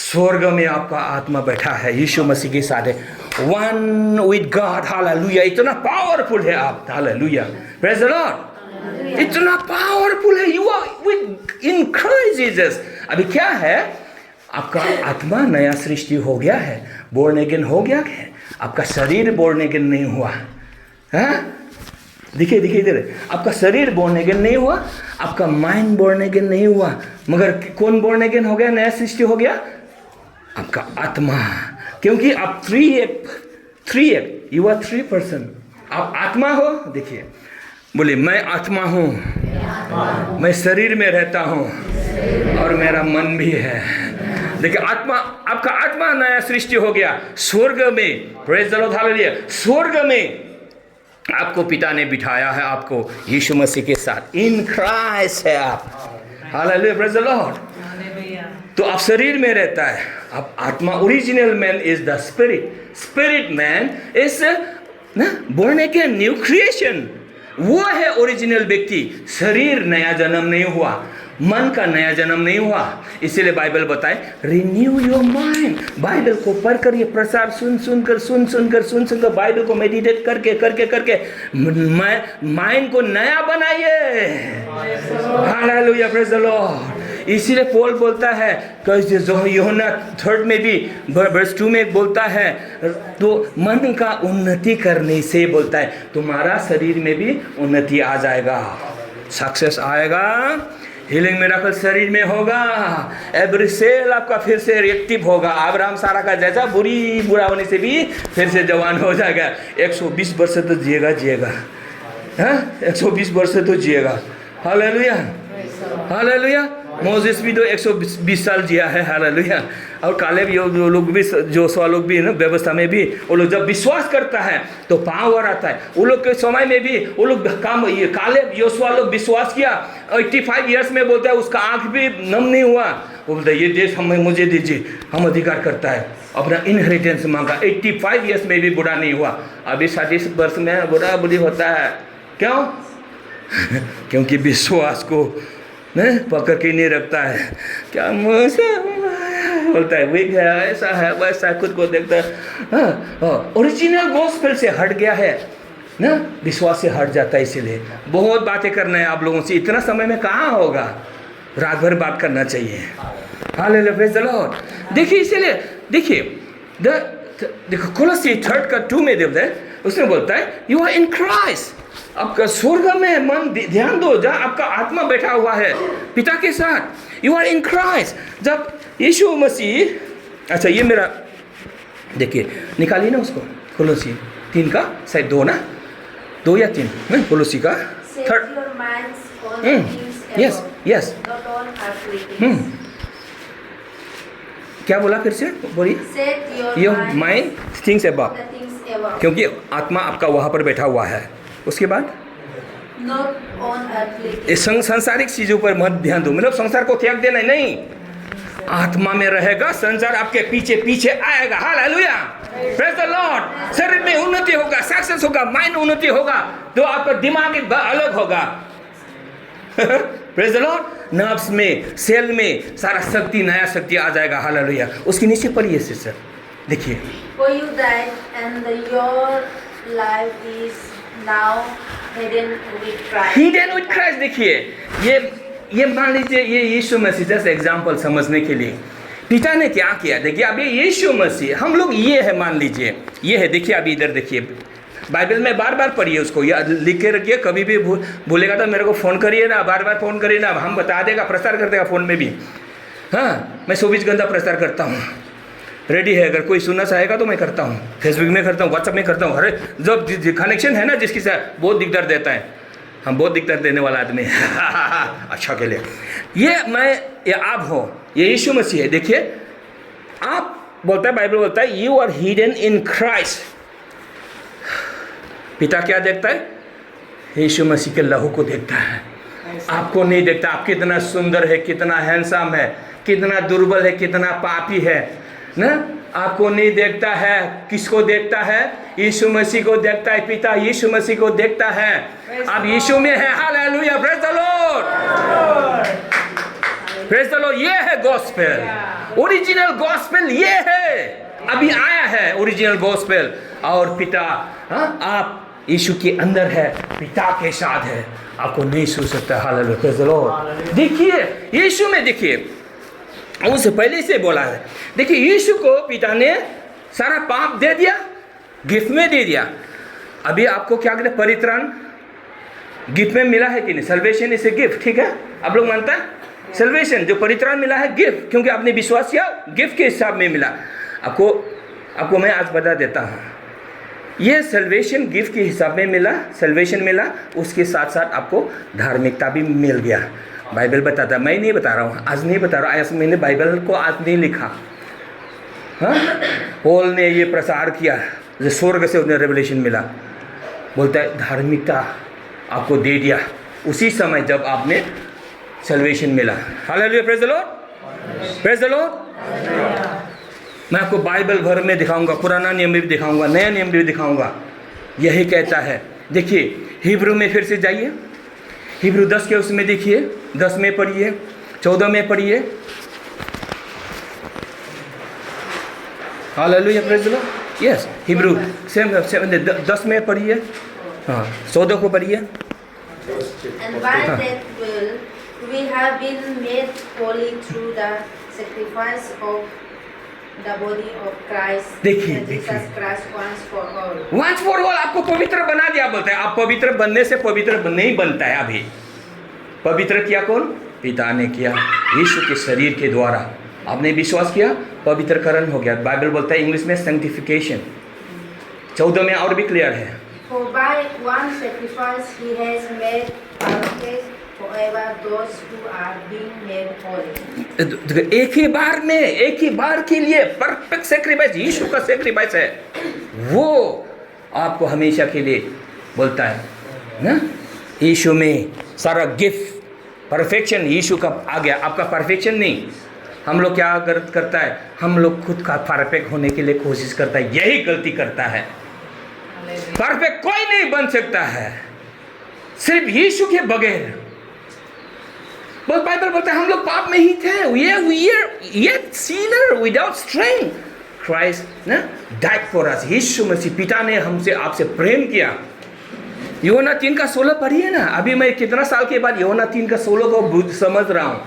स्वर्ग में आपका आत्मा बैठा है, यीशु मसीह के साथ है, वन विद गॉड, हालेलुया। इतना पावरफुल है आप, हालेलुया, प्रेज द लॉर्ड। इतना पावरफुल है, you are with in Christ Jesus. अभी क्या है, आपका आत्मा नया सृष्टि हो गया है, बोर्न अगेन हो गया है, आपका शरीर बोर्न अगेन नहीं हुआ है। देखिए इधर, आपका शरीर बोर्न अगेन नहीं हुआ, आपका माइंड बोर्न अगेन नहीं हुआ, मगर कौन बोर्न अगेन हो गया, नया सृष्टि हो गया, आपका आत्मा। क्योंकि आप 3 यू आर 3 पर्सन, आप आत्मा हो। देखिए बोले मैं आत्मा हूँ, मैं शरीर में रहता हूँ और मेरा मन भी है। देखिए आत्मा, आपका आत्मा नया सृष्टि हो गया स्वर्ग में, प्रेज द लॉर्ड, हालेलुया। स्वर्ग में आपको पिता ने बिठाया है, आपको यीशु मसीह के साथ, इन क्राइस्ट है आप, हालेलुया, प्रेज द लॉर्ड। तो आप शरीर में रहता है, आप आत्मा, original man is the spirit, spirit man is born again, new creation, वो है ओरिजिनल व्यक्ति। शरीर नया जन्म नहीं हुआ, मन का नया जन्म नहीं हुआ, इसीलिए बाइबल बताए रिन्यू योर माइंड। बाइबल को पढ़कर, ये प्रसार सुनकर बाइबल को मेडिटेट करके माइंड को नया बनाइए, हालेलुया, प्रेज द लॉर्ड। इसीलिए पॉल बोलता है, यूहन्ना 3 में भी वर्स 2 में बोलता है, तो मन का उन्नति करने से बोलता है, तुम्हारा शरीर में भी उन्नति आ जाएगा, सक्सेस आएगा, हीलिंग मिरेकल शरीर में होगा, एवरी सेल आपका फिर से एक्टिव होगा। अब्राहम सारा का जैसा बुरा होने से भी फिर से जवान हो जाएगा, 120 वर्ष तो जिएगा, हाँ 120 वर्ष तो जिएगा, हालेलुया, हालेलुया। मोसेस भी तो 120 साल जिया है, हालेलुया। और कालेब लोग भी, जोशुआ लोग भी ना, व्यवस्था में भी वो लोग जब विश्वास करता है तो पावर आता है। वो लोग के समय में भी वो लोग काम, ये कालेब जोशुआ लोग विश्वास किया, 85 ईयर्स में बोलता है उसका आँख भी नम नहीं हुआ, वो बोलता है ये देश हमें, मुझे दीजिए, हम अधिकार करता है, अपना इनहेरिटेंस मांगा। 85 ईयर्स में भी बूढ़ा नहीं हुआ, अभी 60 वर्ष में बूढ़ी होता है। क्यों? क्योंकि विश्वास को पकड़ के नहीं रखता है। क्या मुझे बोलता है वीक है, ऐसा है वैसा, खुद को देखता है, ओरिजिनल गॉस्पेल से हट गया है ना, विश्वास से हट जाता है। इसीलिए बहुत बातें करना है आप लोगों से, इतना समय में कहाँ होगा, रात भर बात करना चाहिए, हालेलुया, प्रेज द लॉर्ड। देखिए इसीलिए देखिए देखो कोलोसी 3:2 में देखते हैं, उसमें बोलता है यू आर इन क्राइस्ट। आपका स्वर्ग में मन, ध्यान दो, जहाँ आपका आत्मा बैठा हुआ है पिता के साथ, यू आर इन क्राइस्ट। जब यीशु मसीह अच्छा ये मेरा देखिए, निकालिए ना उसको, कोलोसी 3 का शायद 2 ना, 2 या 3 ना, कोलोसी का Set 3rd। your minds on the things Yes, above, yes। not on earthly things. क्या बोला फिर से बोलिए? Set your your minds mind things on above, the things above, क्योंकि आत्मा आपका वहाँ पर बैठा हुआ है। उसके बाद not on earthly ये things. संसारिक चीजों पर मत ध्यान दो, मतलब संसार को त्याग देना नहीं, आत्मा में रहेगा, संसार आपके पीछे पीछे आएगा। Hallelujah, praise the Lord. शरीर में उन्नति होगा, सक्सेस होगा, माइंड उन्नति होगा, तो आपका दिमाग एक अलग होगा। Praise the Lord. नर्व्स में, सेल में सारा शक्ति, नया शक्ति आ जाएगा। हालेलुया। उसके नीचे पढ़िए सिस्टर, देखिए। For you died, and your life is now hidden with Christ. Hidden with Christ. देखिए ये मान लीजिए, ये यीशु मसीह, जैसे एग्जाम्पल समझने के लिए पिता ने क्या किया। देखिए अब ये यीशु मसीह, हम लोग ये है, मान लीजिए ये है। देखिए अभी इधर देखिए, बाइबल में बार बार पढ़िए उसको, या लिख के रखिए, कभी भी भूलेगा तो मेरे को फ़ोन करिए ना, बार बार फ़ोन करिए ना, हम बता देगा, प्रचार कर देगा फ़ोन में भी। हाँ, मैं 24 घंटा प्रचार करता हूँ, रेडी है, अगर कोई सुनना चाहेगा तो मैं करता हूँ, फेसबुक में करता हूँ, व्हाट्सअप में करता हूँ। अरे जब कनेक्शन है ना जिसके साथ, बहुत दिक्कत देता है, हम बहुत दिक्कत देने वाला आदमी है। अच्छा के लिए ये आप हो, ये यीशु मसीह है। देखिए आप बोलता है, बाइबल बोलता है you are hidden in Christ. पिता क्या देखता है? यीशु मसीह के लहू को देखता है, आपको नहीं देखता। आप कितना सुंदर है, कितना हैंडसम है, कितना दुर्बल है, कितना पापी है ना, आपको नहीं देखता है। किसको देखता है? यीशु मसीह को देखता है। पिता यीशु मसीह को देखता है। अब यीशु में है। Hallelujah, praise the Lord, praise the Lord. ये है गॉस्पेल, ओरिजिनल गॉस्पेल ये है, अभी आया है ओरिजिनल गॉस्पेल। और पिता, आप यीशु के अंदर है, पिता के साथ है, आपको नहीं छू सकता। Hallelujah, praise the Lord. देखिए यीशु में, देखिए उससे पहले से बोला है। देखिए यीशु को पिता ने सारा पाप दे दिया, गिफ्ट में दे दिया। अभी आपको क्या कहते हैं? परित्राण गिफ्ट में मिला है कि नहीं? सल्वेशन इज ए गिफ्ट, ठीक है, आप लोग मानता है? सल्वेशन जो परित्राण मिला है गिफ्ट, क्योंकि आपने विश्वास किया, गिफ्ट के हिसाब में मिला। आपको मैं आज बता देता हूँ, ये सल्वेशन गिफ्ट के हिसाब में मिला, सल्वेशन मिला, उसके साथ साथ आपको धार्मिकता भी मिल गया। बाइबल बताता, मैं नहीं बता रहा हूँ, आज नहीं बता रहा हूँ, आज मैंने बाइबल को आज नहीं लिखा। हाँ, पॉल ने ये प्रचार किया, जो स्वर्ग से उन्हें रेवलेशन मिला, बोलता है धार्मिकता आपको दे दिया उसी समय जब आपने सल्वेशन मिला। Hallelujah, praise the Lord, praise the Lord. मैं आपको बाइबल भर में दिखाऊंगा, पुराना नियम में भी दिखाऊंगा, नया नियम भी दिखाऊंगा। यही कहता है। देखिए हिब्रू में फिर से जाइए, हिब्रू 10 के उसमें देखिए, 10 में पढ़िए, 14 में पढ़िए। Hallelujah, praise the Lord. Yes, Hebrew 10 में पढ़िए, हाँ 14 को पढ़िए। And by that will we have been made holy through the sacrifice of the body of Christ. देखिए, Jesus Christ once for all. Once for all आपको पवित्र बना दिया, बोलता है। आप पवित्र बनने से पवित्र नहीं बनता है। अभी पवित्र किया कौन? पिता ने किया, यीशु के शरीर के द्वारा। आपने विश्वास किया, पवित्रकरण हो गया। बाइबल बोलता है इंग्लिश में सैंक्टिफिकेशन। 14 में और भी क्लियर है। For by one sacrifice he has made perfect forever those who are being made holy. एक ही बार में, एक ही बार के लिए परफेक्ट सैक्रिफाइस यीशु का सैक्रिफाइस है, वो आपको हमेशा के लिए बोलता है ना। यीशु में सारा गिफ्ट, परफेक्शन यीशु का आ गया, आपका परफेक्शन नहीं। हम लोग क्या करता है? हम लोग खुद का परफेक्ट होने के लिए कोशिश करता है, यही गलती करता है। परफेक्ट कोई नहीं बन सकता है सिर्फ यीशु के बगैर। बस बाइबल बोलता है हम लोग पाप में ही थे, yet sinner without strength. Christ ना died for us. यीशु मसीह, पिता ने हमसे, आपसे प्रेम किया। यूहन्ना 3 का 16 पढ़िए ना। अभी मैं कितना साल के बाद यूहन्ना 3 का 16 को समझ रहा हूँ।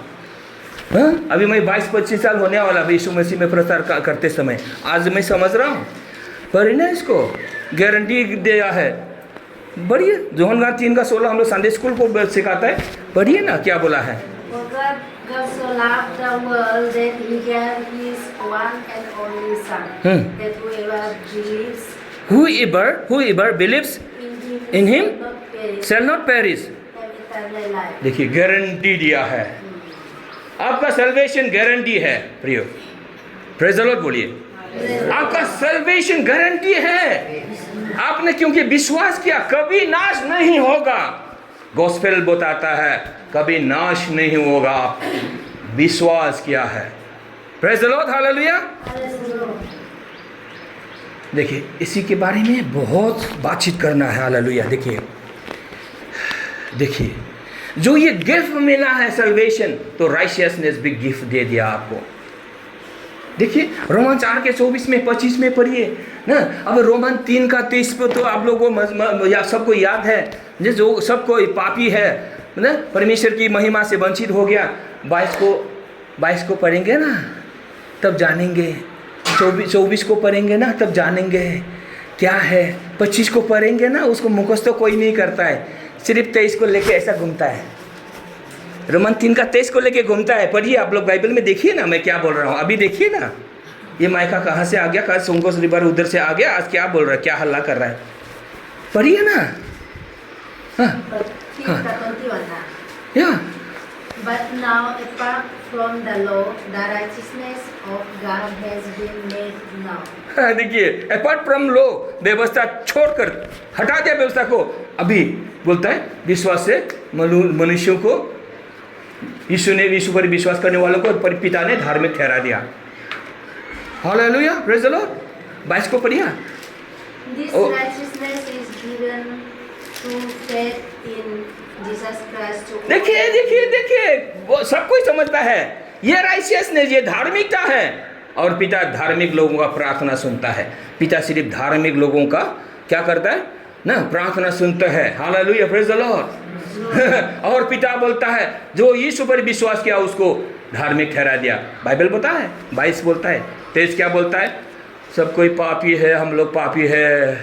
हाँ? अभी मैं 22-25 साल होने वाला यीशु मसीह में प्रचार करते समय, आज मैं समझ रहा हूँ। पढ़िए ना, इसको गारंटी दिया है। बढ़िए, यूहन्ना 3 का 16 हम लोग संडे स्कूल को सिखाता है। पढ़िए ना क्या बोला है। For God God so loved the world that He gave His one and only Son, that whoever believes whoever believes in Him not perish, shall not perish. have eternal life. देखिए guarantee दिया है, आपका salvation guarantee है प्रियो। Praise the Lord बोलिए। आपका salvation guarantee है। आपने क्योंकि विश्वास किया, कभी नाश नहीं होगा। गॉस्पेल बताता है कभी नाश नहीं होगा, विश्वास किया है। Praise the Lord, hallelujah. देखिए इसी के बारे में बहुत बातचीत करना है, हालेलुया। देखिए जो ये गिफ्ट मिला है सल्वेशन, तो राइशियसनेस भी गिफ्ट दे दिया आपको। देखिए रोमन 4 के 24 में 25 में पढ़िए ना। अब रोमन 3 का 23 पर तो आप लोगों को सबको याद है, जो सबको पापी है ना, परमेश्वर की महिमा से वंचित हो गया। 22 को पढ़ेंगे ना तब जानेंगे, 24 को पढ़ेंगे ना तब जानेंगे क्या है। 25 को पढ़ेंगे ना, उसको मुखस्त तो कोई नहीं करता है, सिर्फ 23 को लेके ऐसा घूमता है। रोमन 3 का 23 को लेके घूमता है। पढ़िए आप लोग बाइबल में, देखिए ना मैं क्या बोल रहा हूँ। अभी देखिए ना, ये माइका कहाँ से आ गया, कहाँ सुंगोस रिवर उधर से आ गया, आज क्या बोल रहा है, क्या हल्ला कर रहा है। पढ़िए ना। या But now, apart from the law, the righteousness of God has been made known. देखिए अपार्ट फ्रॉम लॉ, व्यवस्था छोड़कर हटा दिया व्यवस्था को। अभी बोलता है विश्वास से मनुष्यों को, यीशु पर विश्वास करने वालों को पिता ने धार्मिक ठहरा दिया। Hallelujah, praise the Lord. 22 को पढ़िए। This righteousness is given through faith in Jesus Christ. देखिए वो सब कोई समझता है, ये राइशियसनेस, ये धार्मिकता है। और पिता धार्मिक लोगों का प्रार्थना सुनता है। पिता सिर्फ धार्मिक लोगों का क्या करता है ना, प्रार्थना सुनता है। Hallelujah, praise the Lord. और पिता बोलता है जो यीशु पर विश्वास किया उसको धार्मिक ठहरा दिया। बाइबल बोलता है, 22 बोलता है। 23 क्या बोलता है, सब कोई पापी है, हम लोग पापी है,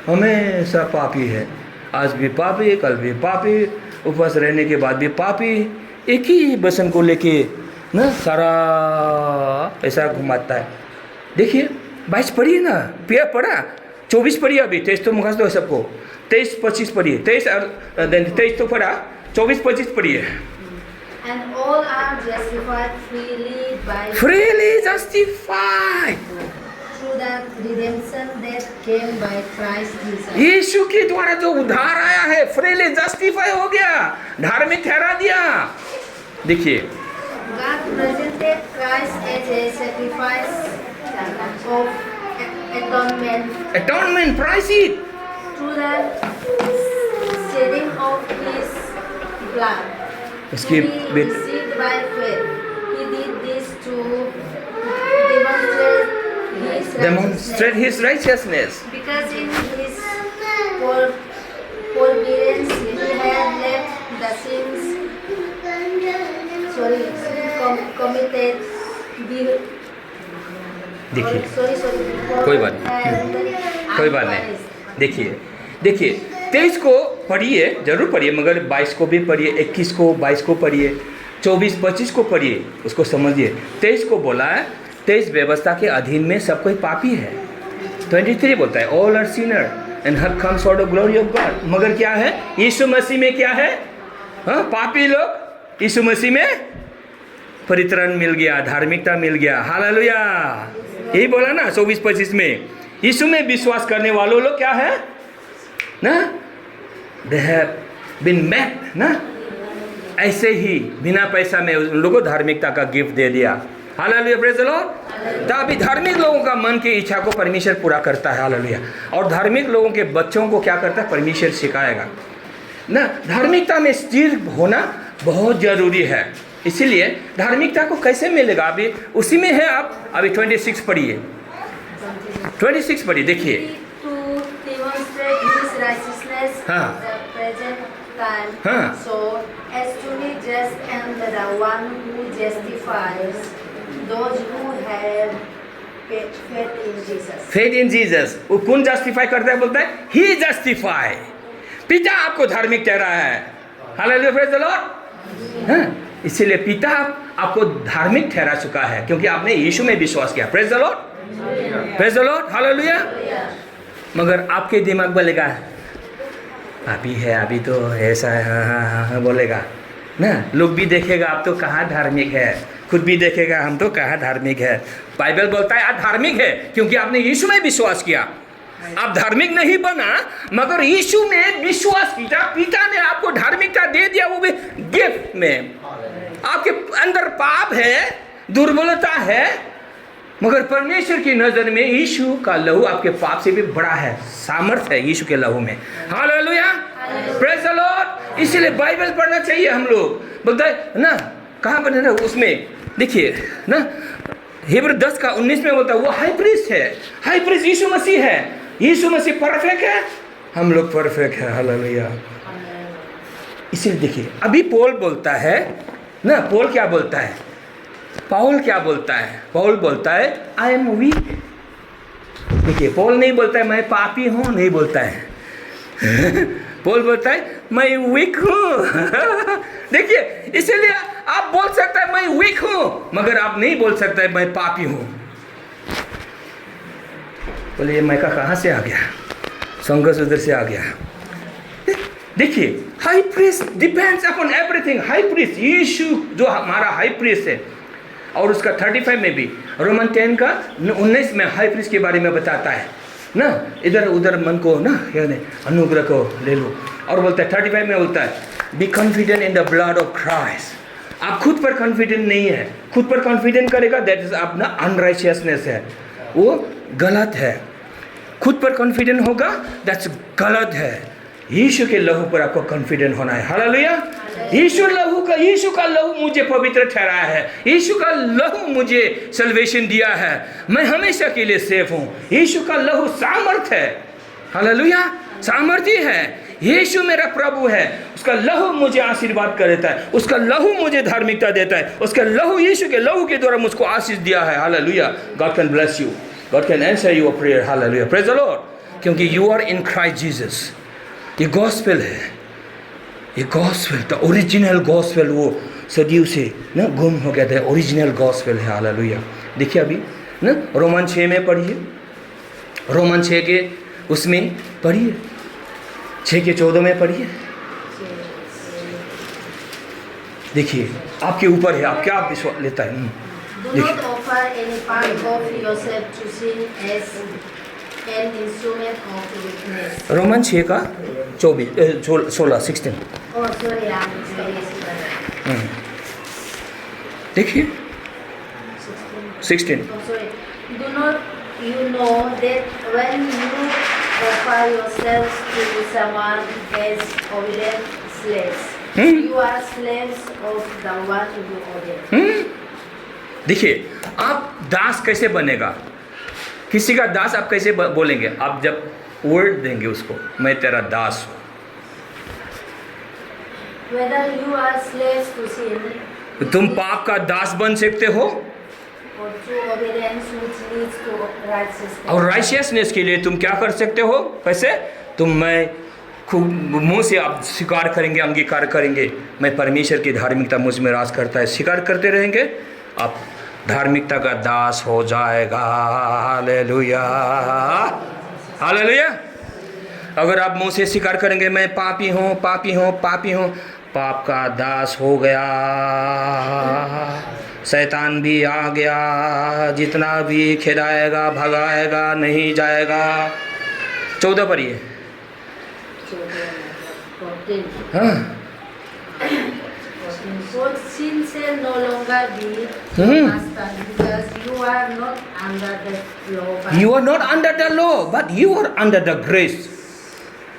हमेशा पापी है। आज भी पापी, कल भी पापी, उपवास रहने के बाद भी पापी। एक ही वचन को लेके ना सारा ऐसा घुमाता है। देखिए 22 पढ़िए ना, पिया पढ़ा। 24 पढ़िए, अभी 23 तो मुखास्त है सबको। 23-25 पढ़िए। 23 तो पढ़ा, 24-25 पढ़िए। And all are justified freely justified through the redemption that came by Christ Jesus. यीशु के द्वारा जो उद्धार आया है, फ्रीली जस्टिफाई हो गया, धार्मिक ठहरा दिया। देखिए God presented Christ as a sacrifice of atonement price it through the shedding of His blood. उसकी received by faith. He did this to demonstrate His righteousness. Because in His forbearance He had left the sins committed. देखिए कोई बात नहीं। देखिए 23 को पढ़िए, जरूर पढ़िए, मगर 22 को भी पढ़िए, 21 को, 22 को पढ़िए, 24-25 को पढ़िए, उसको समझिए। 23 को बोला है, 23 व्यवस्था के अधीन में सब कोई पापी है। 23 बोलता है all are sinner and have come short of glory of God. मगर क्या है, यीशु मसीह में क्या है, हाँ पापी लोग यीशु मसीह में परित्राण मिल गया, धार्मिकता मिल गया। हालेलुया, यही बोला ना 24-25 में। यीशु में विश्वास करने वालों लोग क्या है ना, दे हैव बीन मेड ना, ऐसे ही बिना पैसा में उन लोगों को धार्मिकता का गिफ्ट दे दिया। Hallelujah, praise the Lord. तो अभी धार्मिक लोगों का मन की इच्छा को परमेश्वर पूरा करता है। हालेलुया। और धार्मिक लोगों के बच्चों को क्या करता है, परमेश्वर सिखाएगा ना। धार्मिकता में स्थिर होना बहुत जरूरी है। इसीलिए धार्मिकता को कैसे मिलेगा, अभी उसी में है। आप अभी 26 पढ़िए, 26 पढ़िए, देखिए। हाँ हाँ, so as to be just and the one who justifies those who have faith in Jesus. Faith in Jesus। वो कौन जस्टिफाई करता है, बोलता है ही जस्टिफाई। पिता आपको धार्मिक ठहरा है। Hallelujah, praise the Lord. हाँ, इसीलिए पिता आपको धार्मिक ठहरा चुका है क्योंकि आपने यीशु में विश्वास किया। Praise the Lord, praise the Lord, hallelujah. मगर आपके दिमाग बोलेगा अभी है, अभी तो ऐसा है, हाँ बोलेगा ना। लोग भी देखेगा आप तो कहाँ धार्मिक है, खुद भी देखेगा हम तो कहाँ धार्मिक है। बाइबल बोलता है आप धार्मिक है क्योंकि आपने यीशु में विश्वास किया। आप धार्मिक नहीं बना मगर यीशु में विश्वास किया, पिता ने आपको धार्मिकता दे दिया, वो भी गिफ्ट में। आपके अंदर पाप है, दुर्बलता है, मगर परमेश्वर की नजर में यीशु का लहू आपके पाप से भी बड़ा है, सामर्थ्य है यीशु के लहू में। Hallelujah, praise the Lord. इसलिए बाइबल पढ़ना चाहिए हम लोग। बोलता है ना, कहाँ पर है ना, उसमें देखिए ना, हिब्रू 10:19 में बोलता है वो हाई प्रीस्ट है। हाई प्रीस्ट यीशु मसीह है। यीशु मसीह परफेक्ट है, हम लोग परफेक्ट है। हालेलुया। इसलिए देखिए अभी पौल बोलता है ना, पौल क्या बोलता है, पौल क्या बोलता है, पौल बोलता है आई एम वीक। देखिए पौल नहीं बोलता है मैं पापी हूँ, नहीं बोलता है पौल बोलता है मैं वीक हूँ देखिए, इसीलिए आप बोल सकते हैं मैं वीक हूँ, मगर आप नहीं बोल सकते मैं पापी हूँ। बोले ये मैका कहाँ से आ गया, संघर्ष उधर से आ गया। देखिए high priest depends upon everything. High priest यीशु जो हमारा हाई प्रीस्ट है, और उसका 35 में भी रोमन 10 का 19 में हाई प्रीस्ट के बारे में बताता है ना। इधर उधर मन को ना यानी अनुग्रह को ले लो। और बोलता है 35 में बोलता है be confident in the blood of Christ. आप खुद पर कॉन्फिडेंट नहीं है, खुद पर कॉन्फिडेंट करेगा दैट इज अपना अनराइचियसनेस है, वो गलत है। खुद पर कॉन्फिडेंट होगा दैट्स गलत है। यीशु के लहू पर आपको कॉन्फिडेंट होना है। हालेलुया। यीशु का लहू मुझे पवित्र ठहराया है, यीशु का लहू मुझे सल्वेशन दिया है, मैं हमेशा के लिए सेफ हूँ। यीशु का लहू सामर्थ है। हालेलुया, सामर्थी है। यीशु मेरा प्रभु है, उसका लहू मुझे आशीर्वाद कर देता है, उसका लहू मुझे धार्मिकता देता है, उसका लहू यीशु के लहू के द्वारा मुझको आशीष दिया है। Hallelujah. God can bless you, God can answer your prayer. Hallelujah, praise the Lord. क्योंकि you are in Christ Jesus. ये गॉस्पेल है, ये गॉस्पेल द ओरिजिनल गॉस्पेल, वो सदियों से ना गुम हो गया था, ओरिजिनल गॉस्पेल है। हालेलुया। देखिए अभी ना रोमन 6 में पढ़िए, रोमन 6 के उसमें पढ़िए, 6 के 14 में पढ़िए। देखिए आपके ऊपर है, आप क्या विश्वास लेता है। Do not offer any part of yourself to sin as an instrument of weakness. Roman 6 का 16 Oh, sorry, I'm very sorry. देखिए 16। Oh, sorry. Do not you know that when you offer yourselves to someone as obedient slaves, you are slaves of the one you obey. देखिए आप दास कैसे बनेगा, किसी का दास आप कैसे बोलेंगे, आप जब वर्ड देंगे उसको मैं तेरा दास हूँ। Whether you are slaves to sin, तुम पाप का दास बन सकते हो, or to obedience which leads to righteousness. और राइशियसनेस के लिए तुम क्या कर सकते हो, कैसे तुम मैं खूब मुंह से आप स्वीकार करेंगे, अंगीकार करेंगे मैं परमेश्वर की धार्मिकता मुझ में राज करता है, स्वीकार करते रहेंगे, आप धार्मिकता का दास हो जाएगा। Hallelujah, hallelujah. अगर आप मुंह से स्वीकार करेंगे मैं पापी हूँ, पापी हूँ, पापी हूँ, पाप का दास हो गया, शैतान भी आ गया, जितना भी खिलाएगा भगाएगा नहीं जाएगा। 14 पढ़िए। हाँ, For sin shall no longer be your master, because you are not under the law. But you are not under the law, but you are under the grace।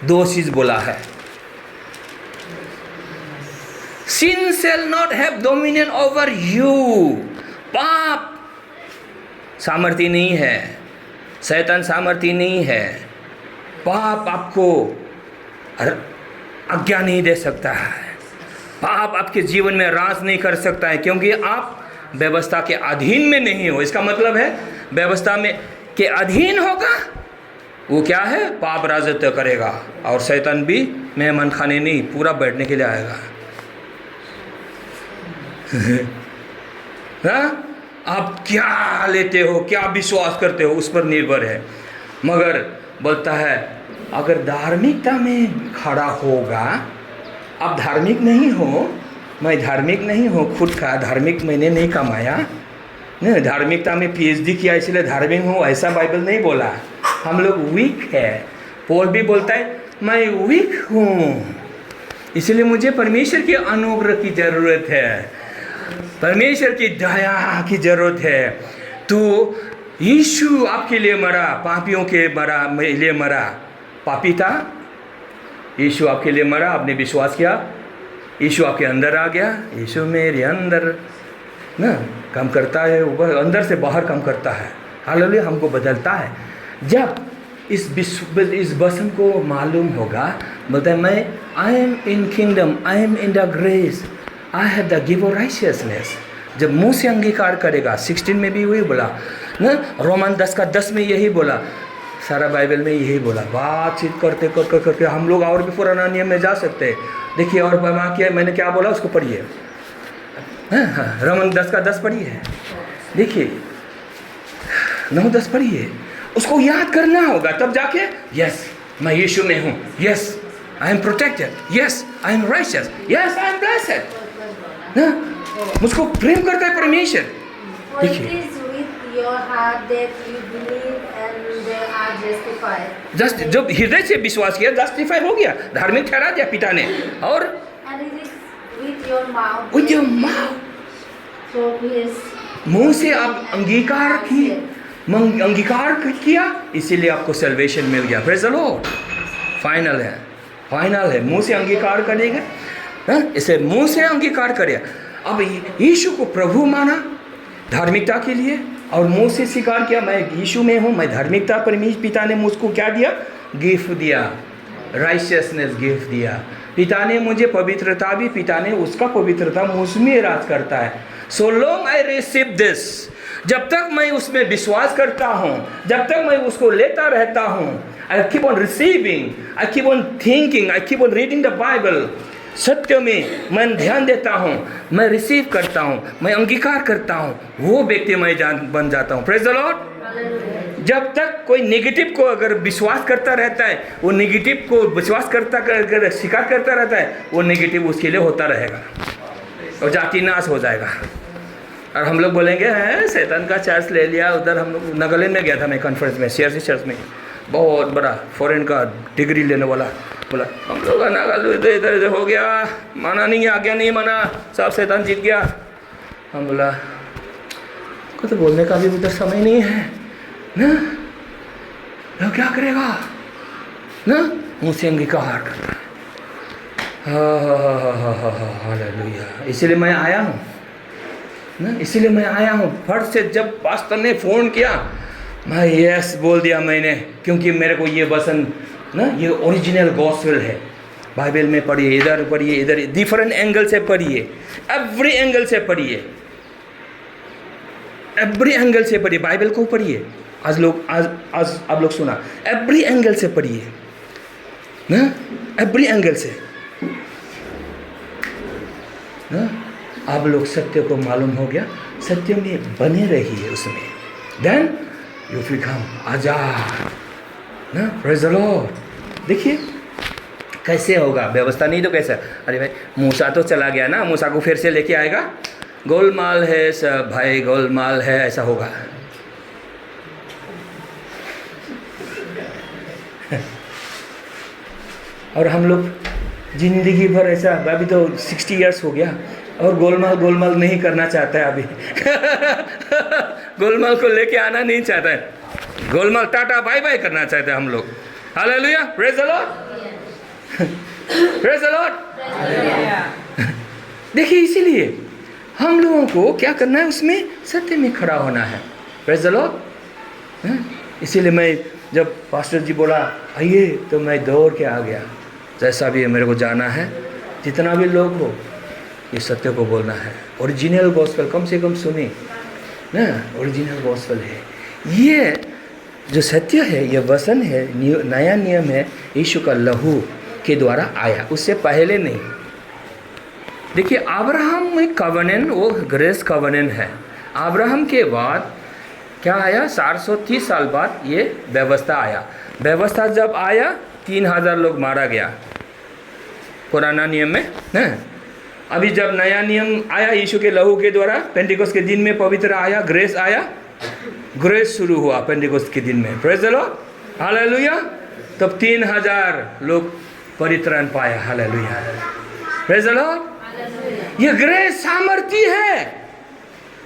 2 चीज बोला है। Sin shall not have dominion over you। पाप सामर्थ्य नहीं है, शैतान सामर्थ्य नहीं है, पाप आपको आज्ञा नहीं दे सकता है, पाप आपके जीवन में राज नहीं कर सकता है, क्योंकि आप व्यवस्था के अधीन में नहीं हो। इसका मतलब है व्यवस्था में के अधीन होगा वो क्या है, पाप राजत्व करेगा और शैतान भी मेहमान खाने नहीं, पूरा बैठने के लिए आएगा। हाँ, आप क्या लेते हो, क्या विश्वास करते हो, उस पर निर्भर है। मगर बोलता है अगर धार्मिकता में खड़ा होगा, आप धार्मिक नहीं हो, मैं धार्मिक नहीं हूँ, खुद का धार्मिक मैंने नहीं कमाया, नहीं धार्मिकता में PhD किया इसलिए धार्मिक हूँ, ऐसा बाइबल नहीं बोला। हम लोग वीक है। पौल भी बोलता है मैं वीक हूँ, इसलिए मुझे परमेश्वर के अनुग्रह की ज़रूरत है, परमेश्वर की दया की ज़रूरत है। तो यीशु आपके लिए मरा, पापियों के लिए मरा, पापी था, यीशु आपके लिए मरा, आपने विश्वास किया, यीशु आपके अंदर आ गया। यीशु मेरे अंदर ना काम करता है, वो अंदर से बाहर काम करता है। हालेलुया, हमको बदलता है। जब इस वचन को मालूम होगा, बोलता है मैं I am in kingdom, I am in the grace, I have the give of righteousness. जब मुंह से अंगीकार करेगा, 16 में भी वही बोला ना, रोमन 10:10 में यही बोला, सारा बाइबल में यही बोला। बातचीत करते करके हम लोग और भी पुराना नियम में जा सकते हैं। देखिए और क्या मैंने क्या बोला उसको पढ़िए, हाँ, रोमन 10:10 पढ़िए, देखिए 9-10 पढ़िए, उसको याद करना होगा, तब जाके यस मैं यीशु में हूँ, yes I am protected, yes I am righteous, yes I am blessed. मुझको प्रेम करता है परमेश्वर। देखिए जस्ट जब हृदय से विश्वास किया, जस्टिफाई हो गया, धार्मिक ठहरा दिया पिता ने। और with your mouth, मुंह से आप अंगीकार किया, इसीलिए आपको सैल्वेशन मिल गया। Praise the Lord. फाइनल है, मुंह से अंगीकार करेगा, इसे मुंह से अंगीकार करेगा। अब यीशु को प्रभु माना धार्मिकता के लिए, और मुंह से स्वीकार किया मैं यीशु में हूँ, मैं धार्मिकता, परमेश्वर पिता ने मुझको क्या दिया, गिफ्ट दिया, राइचियसनेस गिफ्ट दिया। पिता ने मुझे पवित्रता भी, पिता ने उसका पवित्रता मुझ में राज करता है। So long I receive this, जब तक मैं उसमें विश्वास करता हूँ, जब तक मैं उसको लेता रहता हूँ, I keep on receiving, I keep on thinking, I keep on reading the Bible, सत्य में मैं ध्यान देता हूँ, मैं रिसीव करता हूँ, मैं अंगीकार करता हूँ, वो व्यक्ति मैं बन जाता हूँ। Praise the Lord. जब तक कोई नेगेटिव को अगर विश्वास करता रहता है, वो नेगेटिव को विश्वास करता कर स्वीकार करता रहता है, वो नेगेटिव उसके लिए होता रहेगा और जाति नाश हो जाएगा। और हम लोग बोलेंगे हैं शैतान का चर्च ले लिया। उधर हम लोग नागालैंड में गया था मैं कॉन्फ्रेंस में, CRC चर्च में, बहुत बड़ा फॉरेन का डिग्री लेने वाला बोला हम लोग का नागालैंड इधर हो गया, माना नहीं, आज्ञा नहीं माना, सब शैतान जीत गया। हम बोला को तो बोलने का भी उधर समय नहीं है ना, तो क्या करेगा ना, मुँह से अंगीकार करना। हालेलुया। इसीलिए मैं आया हूँ ना, इसीलिए मैं आया हूँ। फट से जब पास्टर ने फ़ोन किया, मैं यस बोल दिया मैंने, क्योंकि मेरे को ये वचन ना, ये ओरिजिनल गॉस्पेल है। बाइबल में पढ़िए, इधर पढ़िए, इधर डिफरेंट एंगल से पढ़िए, एवरी एंगल से पढ़िए, एवरी एंगल से पढ़िए, बाइबल को पढ़िए। आज आप लोग सुना, एवरी एंगल से पढ़िए ना, एवरी एंगल से ना, आप लोग सत्य को मालूम हो गया, सत्य में बने रहिए उसमें, देन यू बिकम आजाद ना। Praise the Lord. देखिए कैसे होगा, व्यवस्था नहीं तो कैसे, अरे भाई मूसा तो चला गया ना, मूसा को फिर से लेके आएगा, गोलमाल है सब भाई, गोलमाल है, ऐसा होगा। और हम लोग जिंदगी भर ऐसा, अभी तो 60 इयर्स हो गया और गोलमाल नहीं करना चाहता है अभी। गोलमाल को लेके आना नहीं चाहता है, गोलमाल टाटा बाय बाय करना चाहते हैं हम लोग। Hallelujah, praise the Lord, praise the Lord. देखिए इसीलिए हम लोगों को क्या करना है, उसमें सत्य में खड़ा होना है। Praise the Lord. इसीलिए मैं जब पास्टर जी बोला आइए, तो मैं दौड़ के आ गया। जैसा भी मेरे को जाना है, जितना भी लोग हो, ये सत्य को बोलना है। ओरिजिनल गॉस्पेल कम से कम सुने ना, ओरिजिनल गॉस्पेल है ये, जो सत्य है, ये वचन है, नया नियम है, यीशु का लहू, के द्वारा आया, उससे पहले नहीं। देखिए अब्राहम में कवनेंट वो ग्रेस कवनेंट है। अब्राहम के बाद क्या आया? 430 साल बाद ये व्यवस्था आया। व्यवस्था जब आया 3000 लोग मारा गया पुराना नियम में है। अभी जब नया नियम आया यीशु के लहू के द्वारा, पेंटिकोस्ट के दिन में पवित्र आया, ग्रेस आया, ग्रेस शुरू हुआ पेंटिकोस्ट के दिन में। Praise the Lord, hallelujah. तब 3000 लोग परित्राण पाया, हालेलुया, प्रेज द लॉर्ड। ये ग्रेस सामर्थ्य है,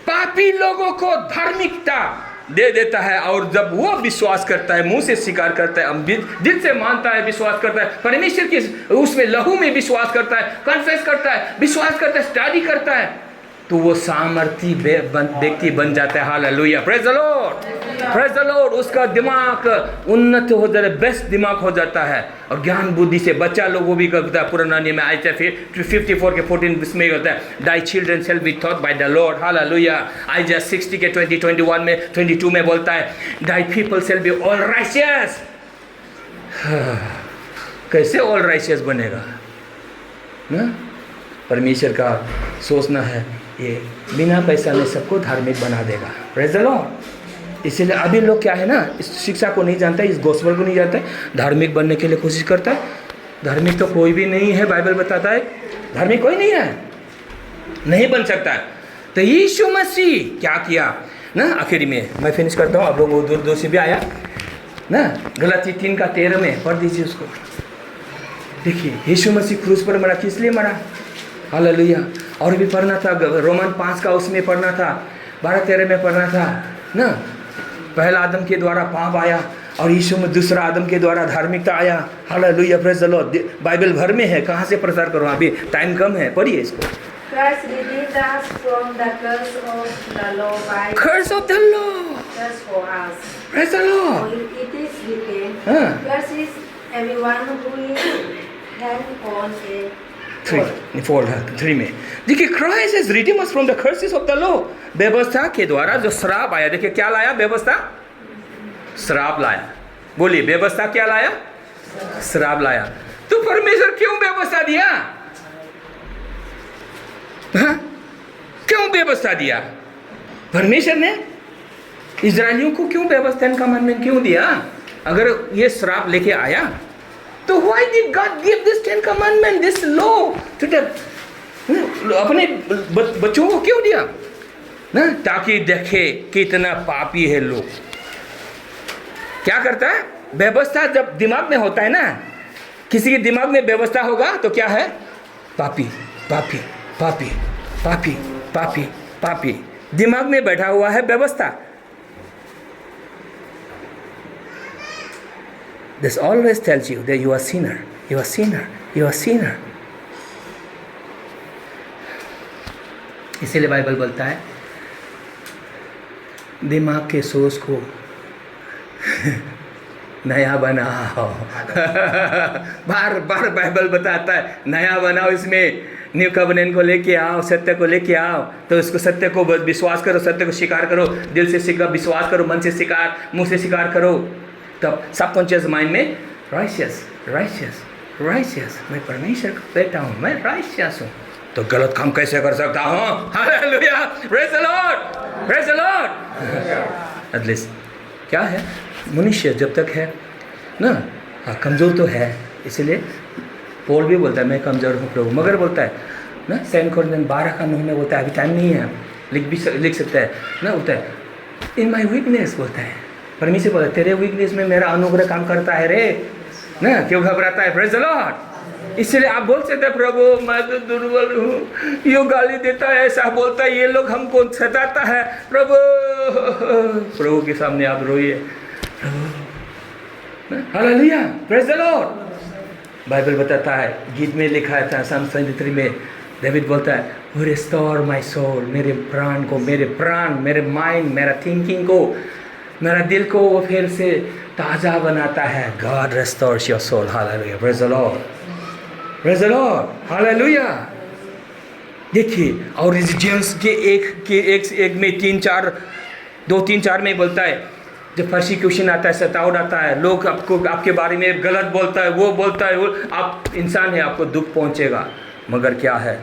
पापी लोगों को धार्मिकता दे देता है। और जब वो विश्वास करता है, मुंह से स्वीकार करता है, दिल से मानता है, विश्वास करता है, परमेश्वर के उसमें लहू में विश्वास करता है, कन्फेस करता है, विश्वास करता है, स्टडी करता है, तो वो सामर्थी व्यक्ति बन जाता है, hallelujah, praise the Lord, praise the Lord. उसका दिमाग उन्नत हो जाता है, बेस्ट दिमाग हो जाता है। और ज्ञान बुद्धि से बच्चा लोग वो भी करता है। पुराना नियम में आयत 54 के 14 इसमें होता है, thy children shall be taught by the Lord, hallelujah. आयत 60 के 21 में 22 में बोलता है, thy people shall be all righteous. कैसे ऑल राइचियस बनेगा ना? परमेश्वर का सोचना है ये बिना पैसा में सबको धार्मिक बना देगा, प्रेज द लॉर्ड। इसीलिए अभी लोग क्या है ना, इस शिक्षा को नहीं जानता है, इस गोस्पेल को नहीं जानता है, धार्मिक बनने के लिए कोशिश करता है। धार्मिक तो कोई भी नहीं है, बाइबल बताता है धार्मिक कोई नहीं है, नहीं बन सकता है। तो यीशु मसीह क्या किया ना, आखिरी में मैं फिनिश करता हूँ, आप लोग दूर दूर से भी आया ना, गलाती 3 का 13 में पढ़ दीजिए उसको। देखिए यीशु मसीह क्रूस पर मरा, किस लिए मरा, हालेलुया। और भी पढ़ना था, रोमन 5 का उसमें पढ़ना था, 12-13 में पढ़ना था ना। पहला आदम के द्वारा पाप आया और यीशु में दूसरा आदम के द्वारा धार्मिकता आया, hallelujah, praise the Lord. Bible भर में है, कहाँ से प्रचार करूँ, अभी टाइम कम है, पढ़िए इसको। Christ redeemed us from the curse of the law by Curse of the law. just for us. Praise the Lord. For it is written, हाँ। Curse is everyone who is hanged on a 3 में देखिए, Christ has redeemed us from the curses of the law। व्यवस्था के द्वारा जो श्राप आया, देखिए क्या लाया व्यवस्था, श्राप लाया। बोलिए व्यवस्था क्या लाया, श्राप लाया। तो परमेश्वर क्यों व्यवस्था दिया, हाँ? क्यों व्यवस्था दिया परमेश्वर ने? इजरायलियों को क्यों व्यवस्था का कमांडमेंट क्यों दिया? अगर ये श्राप लेके आया तो why did God give this 10 commandment, this law to the अपने बच्चों को क्यों दिया ना? ताकि देखे कितना पापी है लोग। क्या करता है, व्यवस्था जब दिमाग में होता है ना, किसी के दिमाग में व्यवस्था होगा तो क्या है, पापी पापी पापी पापी पापी पापी, दिमाग में बैठा हुआ है व्यवस्था। This always tells you that you are sinner, you are sinner, you are sinner. इसीलिए बाइबल बोलता है दिमाग के सोच को नया बनाओ। बार बार बाइबल बताता है नया बनाओ, इसमें न्यू कवनेंट को लेके आओ, सत्य को लेके आओ। तो उसको सत्य को विश्वास करो, सत्य को स्वीकार करो, दिल से स्वीकार विश्वास करो, मन से स्वीकार, मुंह से स्वीकार करो। तब सबकॉन्शियस माइंड में राइशियस राइशियस राइशियस, मैं परमेश्वर का बेटा हूँ, मैं राइशियस हूँ, तो गलत काम कैसे कर सकता हूँ? Hallelujah, praise the Lord, praise the Lord. At least क्या है, मनुष्य जब तक है ना, कमज़ोर तो है। इसलिए पौल भी बोलता है मैं कमज़ोर हूँ प्रभु, मगर बोलता है ना 2 कोरिन्थियन 12:9 में बोलता है, अभी टाइम नहीं है, लिख सकता है ना, बोलता है इन माई वीकनेस, बोलता है परमेश्वर बोलता है तेरे वीकनेस में मेरा अनुग्रह काम करता है रे ना, क्यों घबराता है? Praise the Lord. इसलिए आप बोल सकते हैं प्रभु मैं तो दुर्बल हूँ, यो गाली देता है, ऐसा बोलता है, ये लोग हमको सताता है, प्रभु प्रभु के सामने आप रोइए, hallelujah, praise the Lord. Bible बताता है, गीत में लिखा था Psalm 73 में, डेविड बोलता है रिस्टोर माय सोल, मेरे प्राण को, मेरे प्राण, मेरे माइंड, मेरा थिंकिंग को, मेरा दिल को वो फिर से ताज़ा बनाता है। God restores your soul, hallelujah, praise the Lord, praise the Lord, hallelujah. देखिए और जेम्स के एक में 3-4 में बोलता है जब परसिक्यूशन आता है, सताव आता है, लोग आपको आपके बारे में गलत बोलता है, वो बोलता है, वो आप इंसान है, आपको दुख पहुंचेगा। मगर क्या है,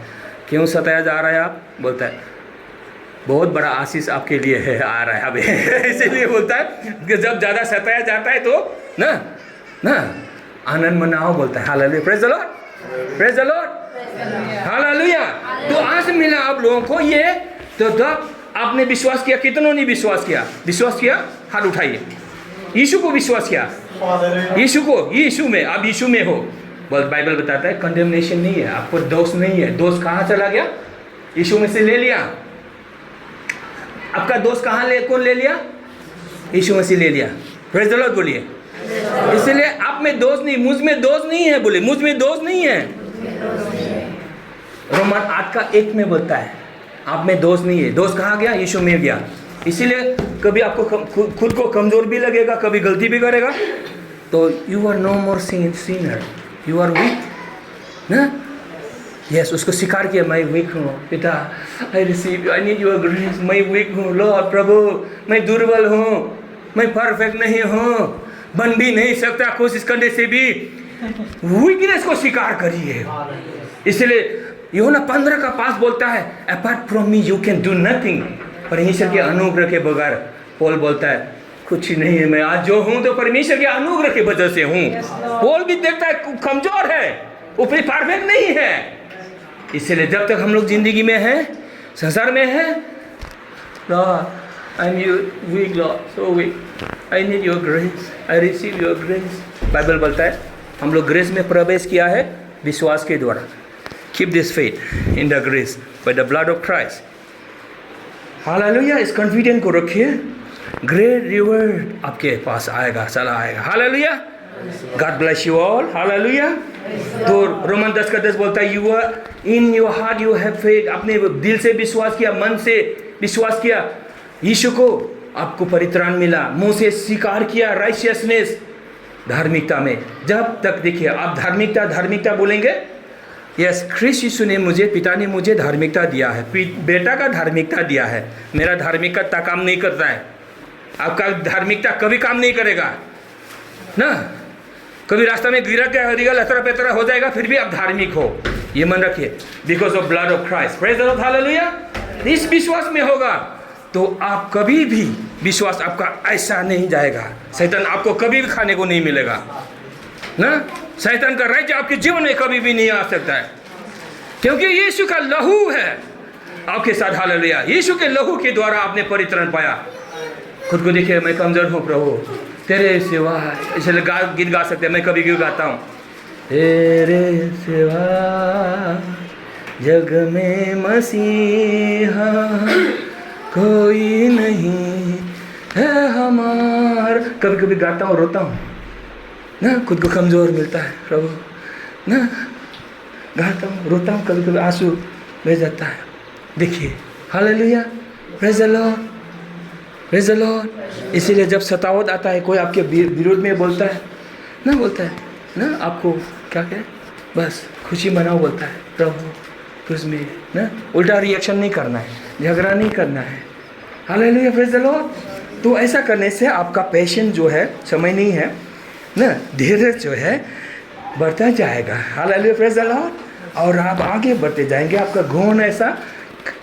क्यों सताया जा रहा है? आप बोलता है बहुत बड़ा आशीष आपके लिए है आ रहा है अभी इसीलिए बोलता है कि जब ज़्यादा सताया जाता है तो ना आनंद मनाओ, बोलता है। Hallelujah, praise the Lord, praise the Lord, hallelujah. तो आज मिला आप लोगों को ये, तो जब आपने विश्वास किया, कितनों ने विश्वास किया? विश्वास किया, हाथ उठाइए। यीशु को विश्वास किया, यीशु को, यीशु में, अब यीशु में हो। बाइबल बताता है कंडेमनेशन नहीं है, आपको दोष नहीं है। दोष कहाँ चला गया? यीशु में से ले लिया। आपका दोष कहाँ कौन ले लिया? यीशु में से ले लिया। प्रेज द लॉर्ड बोलिए। इसलिए आप में दोष नहीं, मुझ में दोष नहीं है। बोले मुझ में दोष नहीं है। रोमन 8:1 में बोलता है आप में दोष नहीं है। दोष कहाँ गया? यीशु में गया। इसीलिए कभी आपको खुद को कमजोर भी लगेगा, कभी गलती भी करेगा, तो you are no more sinner, you are weak ना। यस, उसको स्वीकार किया, मैं वीक हूँ पिता, I receive, I need your grace, मैं वीक हूँ लॉर्ड प्रभु, मैं दुर्बल हूँ, मैं परफेक्ट नहीं हूँ, बन भी नहीं सकता कोशिश करने से भी। वीकनेस को स्वीकार करिए। इसलिए यूहन्ना 15:5 बोलता है apart from me you can do nothing. परमेश्वर के अनुग्रह के बगैर पौल बोलता है कुछ ही नहीं है। मैं आज जो हूँ तो परमेश्वर के अनुग्रह की वजह से हूँ। पौल भी देखता है कमजोर है, ऊपरी परफेक्ट नहीं है। इसलिए जब तक हम लोग जिंदगी में हैं, संसार में हैं, Lord I am weak, Lord so weak, I need your grace, I receive your grace. Bible बोलता है हम लोग ग्रेस में प्रवेश किया है विश्वास के द्वारा। Keep this faith in the grace by the blood of Christ. Hallelujah. इस कॉन्फिडेंस को रखिए, ग्रेट रिवॉर्ड आपके पास आएगा, चला आएगा। Hallelujah. God bless you all. Hallelujah. तो रोमन 10:10 बोलता है you are in your heart you have faith. अपने दिल से विश्वास किया, मन से विश्वास किया यीशु को, आपको परित्राण मिला। मुंह से स्वीकार किया राइचियसनेस, धार्मिकता में। जब तक देखिए आप धार्मिकता बोलेंगे, यस ख्रिस्ट यीशु ने मुझे, पिता ने मुझे धार्मिकता दिया है, बेटा का धार्मिकता दिया है। मेरा धार्मिकता काम नहीं करता है, आपका धार्मिकता कभी काम नहीं करेगा ना। कभी रास्ता में गिरा क्या हरिगा लतरा पेतरा हो जाएगा, फिर भी आप धार्मिक हो, ये मन रखिए। Because of blood of Christ. Praise the Lord. Hallelujah. इस विश्वास में होगा तो आप कभी भी, विश्वास आपका ऐसा नहीं जाएगा, शैतान आपको कभी भी खाने को नहीं मिलेगा ना। शैतान का राज्य आपके जीवन में कभी भी नहीं आ सकता है, क्योंकि यीशु का लहू है आपके साथ। हालेलुया। यीशु के लहू के द्वारा आपने परित्राण पाया। खुद को देखिए, मैं कमजोर हूँ प्रभु, तेरे सिवा, इसलिए गीत गा सकते हैं। मैं कभी क्यों गाता हूँ, तेरे सिवा जग में मसीहा कोई नहीं है हमार। कभी कभी गाता हूँ, रोता हूँ ना, खुद को कमजोर मिलता है प्रभु ना, गाता हूँ, रोता हूँ, कभी कभी आंसू बह जाता है। देखिए hallelujah. Praise the Lord, praise the Lord. इसीलिए जब सतावत आता है, कोई आपके विरोध में बोलता है ना, आपको क्या कहे, बस खुशी मनाओ, बोलता है प्रभु तुझमें ना। उल्टा रिएक्शन नहीं करना है, झगड़ा नहीं करना है। Hallelujah, praise the Lord. तो ऐसा करने से आपका पेशेंस जो है, समय नहीं है ना, धीरे जो है बढ़ता जाएगा। Hallelujah, praise the Lord. और आप आगे बढ़ते जाएंगे। आपका गुण ऐसा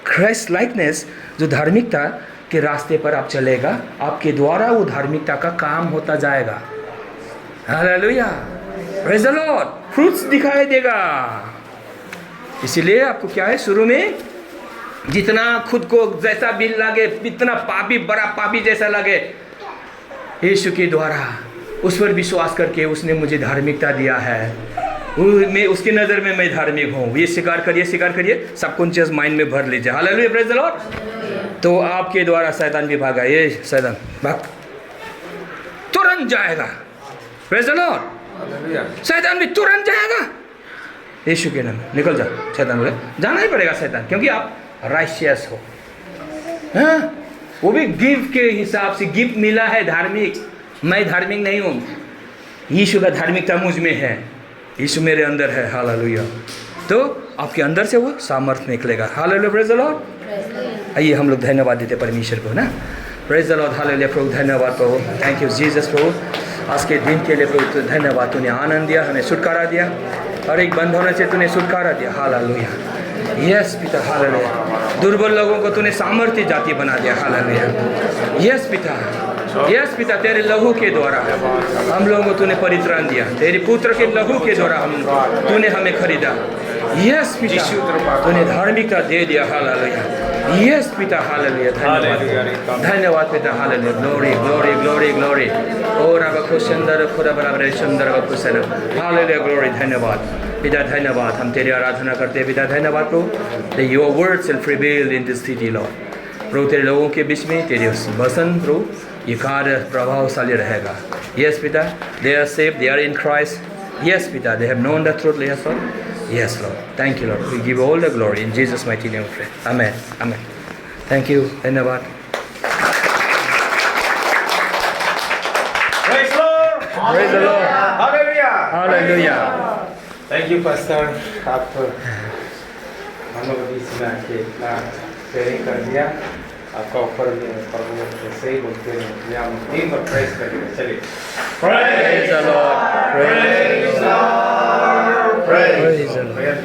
क्राइस्ट लाइकनेस, जो धार्मिकता के रास्ते पर आप चलेगा, आपके द्वारा वो धार्मिकता का काम होता जाएगा। Hallelujah, praise the Lord. Fruits दिखाई देगा। इसीलिए आपको क्या है, शुरू में जितना खुद को जैसा भी लगे, इतना पापी, बड़ा पापी जैसा लगे, यीशु के द्वारा उस पर विश्वास करके उसने मुझे धार्मिकता दिया है, मैं उसकी नज़र में मैं धार्मिक हूँ, ये स्वीकार करिए, सबकॉन्शियस माइंड में भर लीजिए। Hallelujah, praise the Lord. तो आपके द्वारा शैतान भी भागा, ये शैतान भाग तुरंत जाएगा। Praise the Lord. शैतान भी तुरंत जाएगा यीशु के नाम में। निकल जा शैतान, बोले जाना ही पड़ेगा शैतान, क्योंकि आप राइशियस हो। हाँ, वो भी गिफ्ट के हिसाब से गिफ्ट मिला है, धार्मिक। मैं धार्मिक नहीं हूँ, यीशु का धार्मिकता मुझ में है, यीशु मेरे अंदर है। हालेलुया। तो आपके अंदर से वो सामर्थ्य निकलेगा। Hallelujah, praise the Lord. आइए हम लोग धन्यवाद देते परमेश्वर को ना। प्रेज द लॉर्ड, हालेलुया प्रभु, धन्यवाद प्रभु, थैंक यू जीसस प्रभु, आज के दिन के लिए प्रभु धन्यवाद, तूने आनंद दिया, हमें छुटकारा दिया, हर एक बंधनों से तूने छुटकारा दिया, हालेलुया। यस पिता, हालेलुया। दुर्बल लोगों को तूने सामर्थ्य जाति बना दिया, हालेलुया। यस पिता, यस पिता, तेरे लहू के द्वारा हम लोगों को तूने परित्राण दिया, तेरे पुत्र के लहू के द्वारा तूने हमें खरीदा। यस पिता, तूने धार्मिकता दे दिया, हालेलुया। यस पिता, हालेलुया, धन्यवाद, धन्यवाद पिता, hallelujah, glory glory glory glory. और अब खुशंदर खुदा बराबर सुंदर व खुशन, हालेलुया, ग्लोरी, धन्यवाद पिता, धन्यवाद, हम तेरी आराधना करते हैं पिता, धन्यवाद प्रभु, your words will prevail in this city Lord. प्रभु तेरे लोगों के बीच में तेरे वचन प्रभु ये कार्य प्रभावशाली रहेगा। यस पिता, they are save, they are in Christ. Yes पिता, they have known the truth, yes Lord, yes Lord, thank you Lord, we give all the glory in Jesus mighty name pray, amen, amen, thank you, धन्यवाद। Praise the Lord. Praise the Lord. Hallelujah. Hallelujah. Thank you, Pastor. आप हम लोग बीच में आके इतना sharing कर दिया, आपका ऊपर में प्रभु ऐसे ही बोलते हैं, हम टीम पर प्रेस करेंगे। चलिए, Praise the Lord, praise the Lord, praise the Lord। Prayer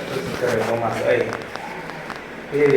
करें, दो मास, ये